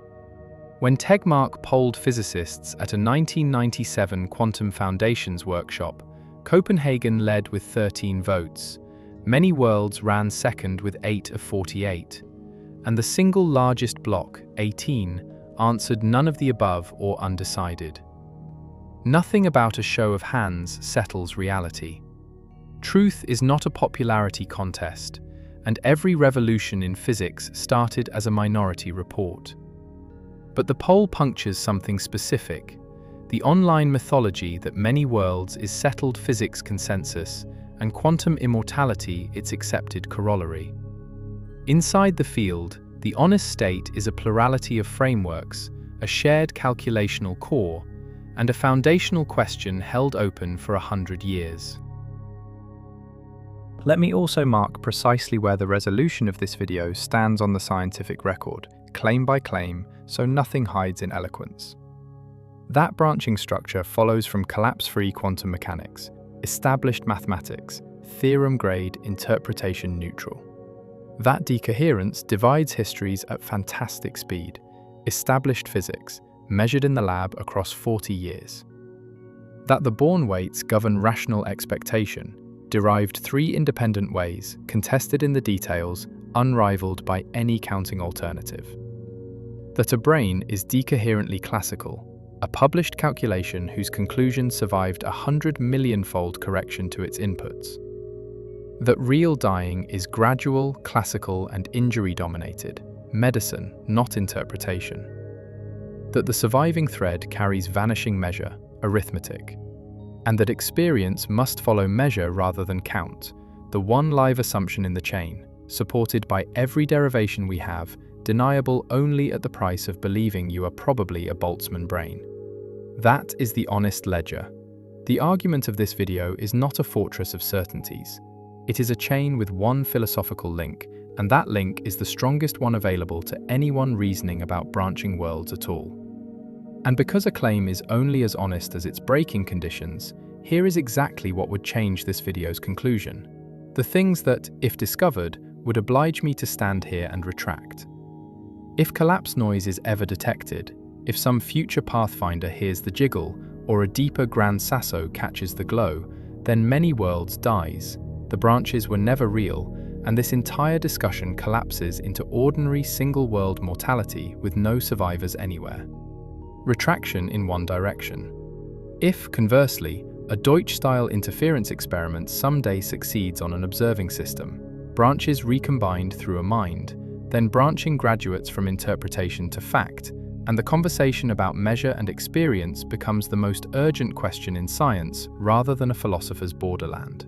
When Tegmark polled physicists at a 1997 Quantum Foundations workshop, Copenhagen led with 13 votes. Many worlds ran second with 8 of 48. And the single largest block, 18, answered none of the above or undecided. Nothing about a show of hands settles reality. Truth is not a popularity contest, and every revolution in physics started as a minority report. But the poll punctures something specific: the online mythology that many worlds is settled physics consensus, and quantum immortality its accepted corollary. Inside the field, the honest state is a plurality of frameworks, a shared calculational core, and a foundational question held open for 100 years. Let me also mark precisely where the resolution of this video stands on the scientific record, claim by claim, so nothing hides in eloquence. That branching structure follows from collapse-free quantum mechanics, established mathematics, theorem-grade interpretation neutral. That decoherence divides histories at fantastic speed, established physics, measured in the lab across 40 years. That the born weights govern rational expectation, derived 3 independent ways, contested in the details, unrivaled by any counting alternative. That a brain is decoherently classical, a published calculation whose conclusion survived 100 million-fold correction to its inputs. That real dying is gradual, classical, and injury-dominated, medicine, not interpretation. That the surviving thread carries vanishing measure, arithmetic. And that experience must follow measure rather than count, the one live assumption in the chain, supported by every derivation we have, deniable only at the price of believing you are probably a Boltzmann brain. That is the honest ledger. The argument of this video is not a fortress of certainties. It is a chain with one philosophical link, and that link is the strongest one available to anyone reasoning about branching worlds at all. And because a claim is only as honest as its breaking conditions, here is exactly what would change this video's conclusion. The things that, if discovered, would oblige me to stand here and retract. If collapse noise is ever detected, if some future Pathfinder hears the jiggle, or a deeper Gran Sasso catches the glow, then many worlds dies, the branches were never real, and this entire discussion collapses into ordinary single-world mortality with no survivors anywhere. Retraction in one direction. If, conversely, a Deutsch-style interference experiment someday succeeds on an observing system, branches recombined through a mind, then branching graduates from interpretation to fact, and the conversation about measure and experience becomes the most urgent question in science rather than a philosopher's borderland.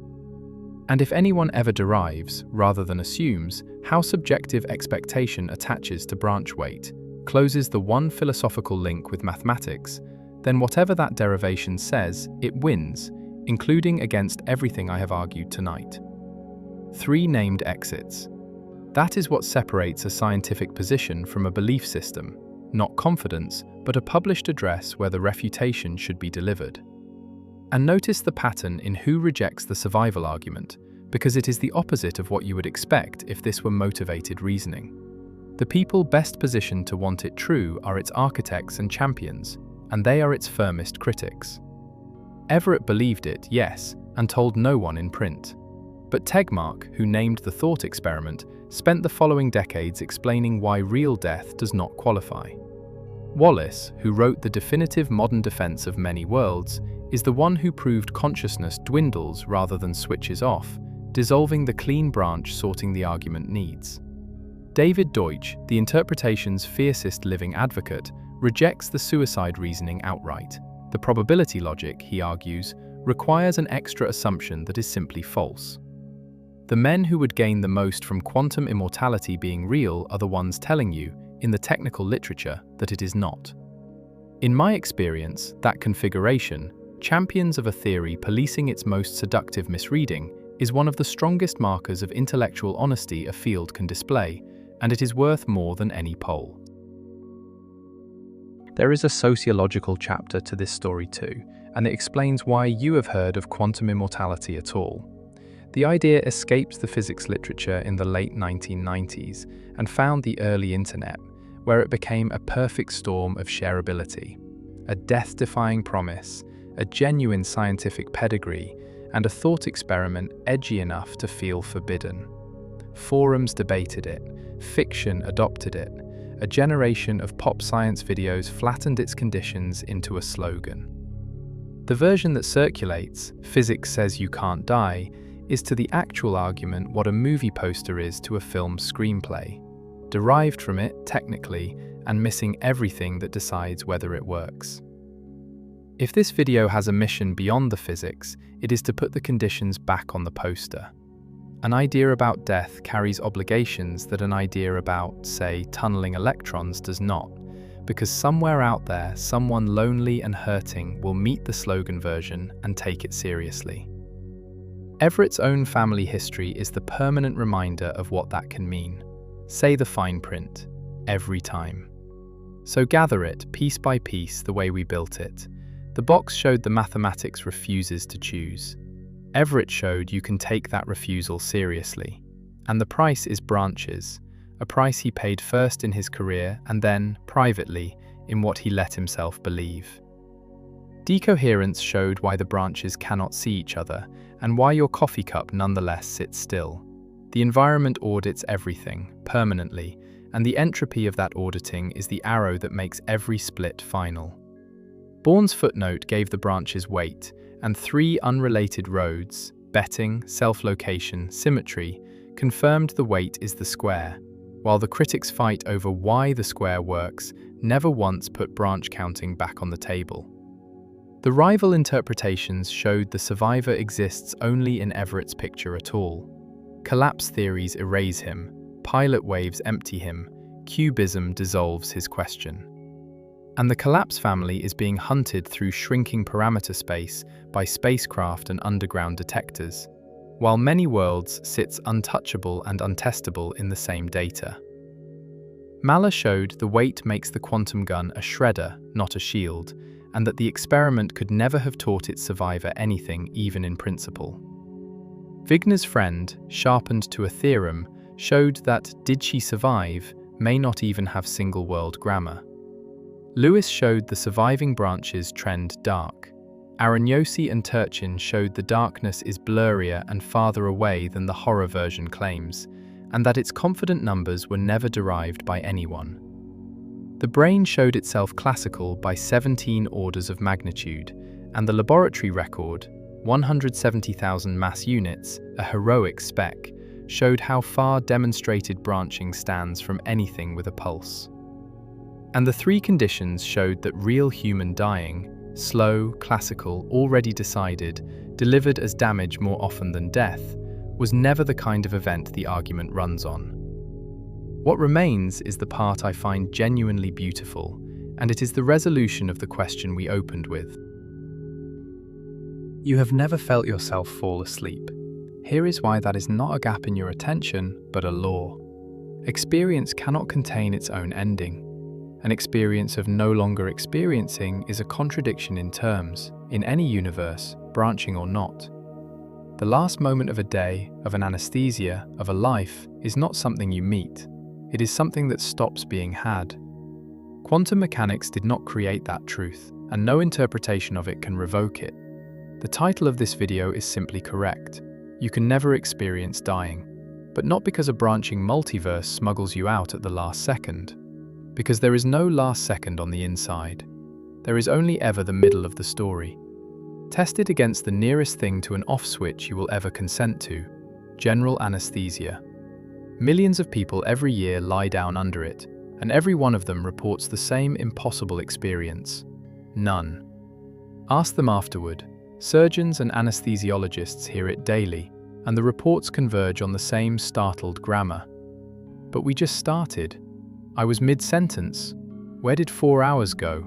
And if anyone ever derives, rather than assumes, how subjective expectation attaches to branch weight, closes the one philosophical link with mathematics, then whatever that derivation says, it wins, including against everything I have argued tonight. 3 named exits. That is what separates a scientific position from a belief system, not confidence, but a published address where the refutation should be delivered. And notice the pattern in who rejects the survival argument, because it is the opposite of what you would expect if this were motivated reasoning. The people best positioned to want it true are its architects and champions, and they are its firmest critics. Everett believed it, yes, and told no one in print. But Tegmark, who named the thought experiment, spent the following decades explaining why real death does not qualify. Wallace, who wrote the definitive modern defense of many worlds, is the one who proved consciousness dwindles rather than switches off, dissolving the clean branch sorting the argument needs. David Deutsch, the interpretation's fiercest living advocate, rejects the suicide reasoning outright. The probability logic, he argues, requires an extra assumption that is simply false. The men who would gain the most from quantum immortality being real are the ones telling you, in the technical literature, that it is not. In my experience, that configuration, champions of a theory policing its most seductive misreading, is one of the strongest markers of intellectual honesty a field can display, and it is worth more than any poll. There is a sociological chapter to this story too, and it explains why you have heard of quantum immortality at all. The idea escaped the physics literature in the late 1990s and found the early internet, where it became a perfect storm of shareability, a death-defying promise, a genuine scientific pedigree, and a thought experiment edgy enough to feel forbidden. Forums debated it, fiction adopted it, a generation of pop science videos flattened its conditions into a slogan. The version that circulates, "Physics says you can't die," is to the actual argument what a movie poster is to a film screenplay, derived from it technically and missing everything that decides whether it works. If this video has a mission beyond the physics, it is to put the conditions back on the poster. An idea about death carries obligations that an idea about, say, tunneling electrons does not, because somewhere out there, someone lonely and hurting will meet the slogan version and take it seriously. Everett's own family history is the permanent reminder of what that can mean. Say the fine print, every time. So gather it, piece by piece, the way we built it. The box showed the mathematics refuses to choose. Everett showed you can take that refusal seriously. And the price is branches, a price he paid first in his career and then, privately, in what he let himself believe. Decoherence showed why the branches cannot see each other and why your coffee cup nonetheless sits still. The environment audits everything, permanently, and the entropy of that auditing is the arrow that makes every split final. Bourne's footnote gave the branches weight, and 3 unrelated roads, betting, self-location, symmetry, confirmed the weight is the square, while the critics fight over why the square works never once put branch counting back on the table. The rival interpretations showed the survivor exists only in Everett's picture at all. Collapse theories erase him, pilot waves empty him, cubism dissolves his question. And the collapse family is being hunted through shrinking parameter space by spacecraft and underground detectors, while many worlds sits untouchable and untestable in the same data. Mallah showed the weight makes the quantum gun a shredder, not a shield, and that the experiment could never have taught its survivor anything, even in principle. Wigner's friend, sharpened to a theorem, showed that did she survive may not even have single-world grammar. Lewis showed the surviving branches trend dark. Aroniosi and Turchin showed the darkness is blurrier and farther away than the horror version claims, and that its confident numbers were never derived by anyone. The brain showed itself classical by 17 orders of magnitude, and the laboratory record, 170,000 mass units, a heroic spec, showed how far demonstrated branching stands from anything with a pulse. And the 3 conditions showed that real human dying, slow, classical, already decided, delivered as damage more often than death, was never the kind of event the argument runs on. What remains is the part I find genuinely beautiful, and it is the resolution of the question we opened with. You have never felt yourself fall asleep. Here is why that is not a gap in your attention, but a law. Experience cannot contain its own ending. An experience of no longer experiencing is a contradiction in terms, in any universe, branching or not. The last moment of a day, of an anesthesia, of a life, is not something you meet. It is something that stops being had. Quantum mechanics did not create that truth, and no interpretation of it can revoke it. The title of this video is simply correct. You can never experience dying, but not because a branching multiverse smuggles you out at the last second. Because there is no last second on the inside. There is only ever the middle of the story. Test it against the nearest thing to an off switch you will ever consent to, general anesthesia. Millions of people every year lie down under it, and every one of them reports the same impossible experience. None. Ask them afterward. Surgeons and anesthesiologists hear it daily, and the reports converge on the same startled grammar. But we just started. I was mid-sentence. Where did 4 hours go?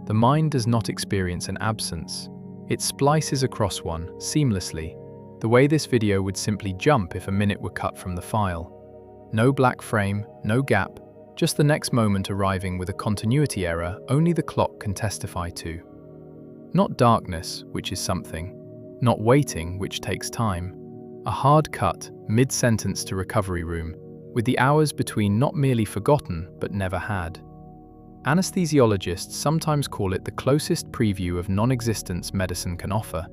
The mind does not experience an absence. It splices across one, seamlessly, the way this video would simply jump if a minute were cut from the file. No black frame, no gap, just the next moment arriving with a continuity error only the clock can testify to. Not darkness, which is something. Not waiting, which takes time. A hard cut, mid-sentence to recovery room. with the hours between not merely forgotten but never had. Anesthesiologists sometimes call it the closest preview of non-existence medicine can offer,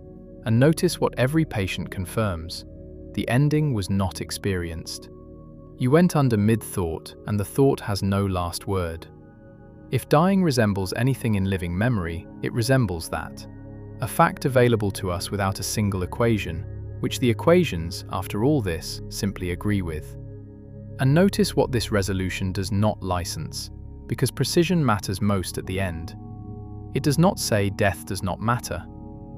and notice what every patient confirms: the ending was not experienced. You went under mid-thought, and the thought has no last word. If dying resembles anything in living memory, it resembles that. A fact available to us without a single equation, which the equations, after all this, simply agree with. And notice what this resolution does not license, because precision matters most at the end. It does not say death does not matter.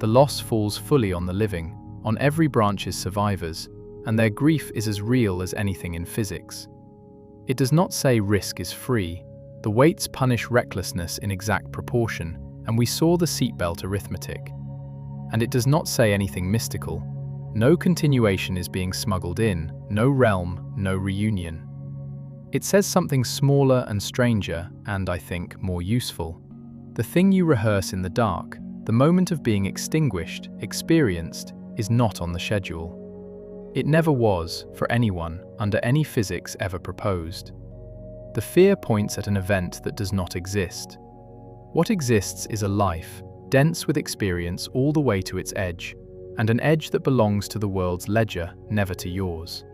The loss falls fully on the living, on every branch's survivors, and their grief is as real as anything in physics. It does not say risk is free. The weights punish recklessness in exact proportion, and we saw the seatbelt arithmetic. And it does not say anything mystical. No continuation is being smuggled in, no realm, no reunion. It says something smaller and stranger, and, I think, more useful. The thing you rehearse in the dark, the moment of being extinguished, experienced, is not on the schedule. It never was, for anyone, under any physics ever proposed. The fear points at an event that does not exist. What exists is a life, dense with experience all the way to its edge, and an edge that belongs to the world's ledger, never to yours.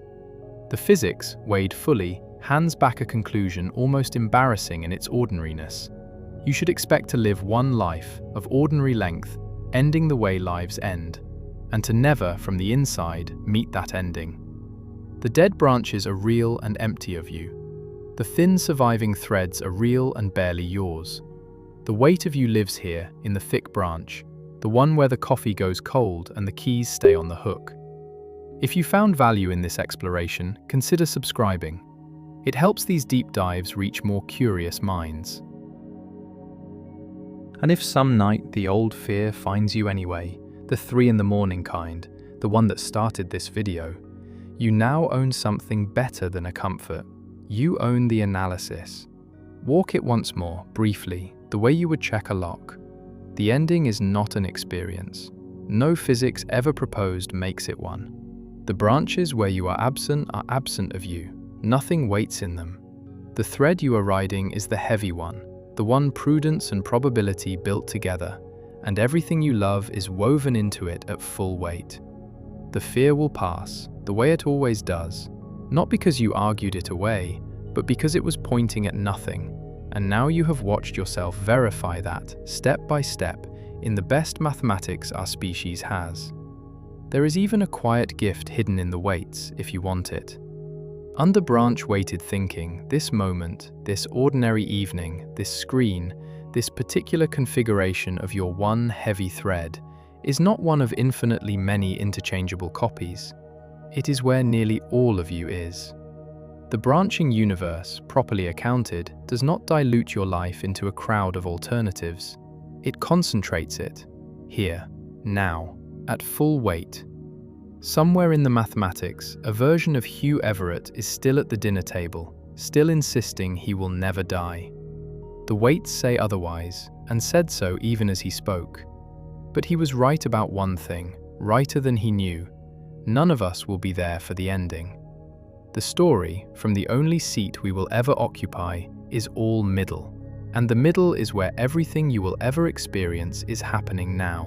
The physics, weighed fully, hands back a conclusion almost embarrassing in its ordinariness. You should expect to live one life, of ordinary length, ending the way lives end, and to never, from the inside, meet that ending. The dead branches are real and empty of you. The thin surviving threads are real and barely yours. The weight of you lives here, in the thick branch, the one where the coffee goes cold and the keys stay on the hook. If you found value in this exploration, consider subscribing. It helps these deep dives reach more curious minds. And if some night the old fear finds you anyway, the 3 in the morning kind, the one that started this video, you now own something better than a comfort. You own the analysis. Walk it once more, briefly, the way you would check a lock. The ending is not an experience. No physics ever proposed makes it one. The branches where you are absent of you. Nothing waits in them. The thread you are riding is the heavy one, the one prudence and probability built together, and everything you love is woven into it at full weight. The fear will pass, the way it always does, not because you argued it away, but because it was pointing at nothing, and now you have watched yourself verify that, step by step, in the best mathematics our species has. There is even a quiet gift hidden in the weights, if you want it. Under branch-weighted thinking, this moment, this ordinary evening, this screen, this particular configuration of your one heavy thread, is not one of infinitely many interchangeable copies. It is where nearly all of you is. The branching universe, properly accounted, does not dilute your life into a crowd of alternatives. It concentrates it, here, now, at full weight. Somewhere in the mathematics, a version of Hugh Everett is still at the dinner table, still insisting he will never die. The weights say otherwise, and said so even as he spoke. But he was right about one thing, righter than he knew. None of us will be there for the ending. The story, from the only seat we will ever occupy, is all middle. And the middle is where everything you will ever experience is happening now.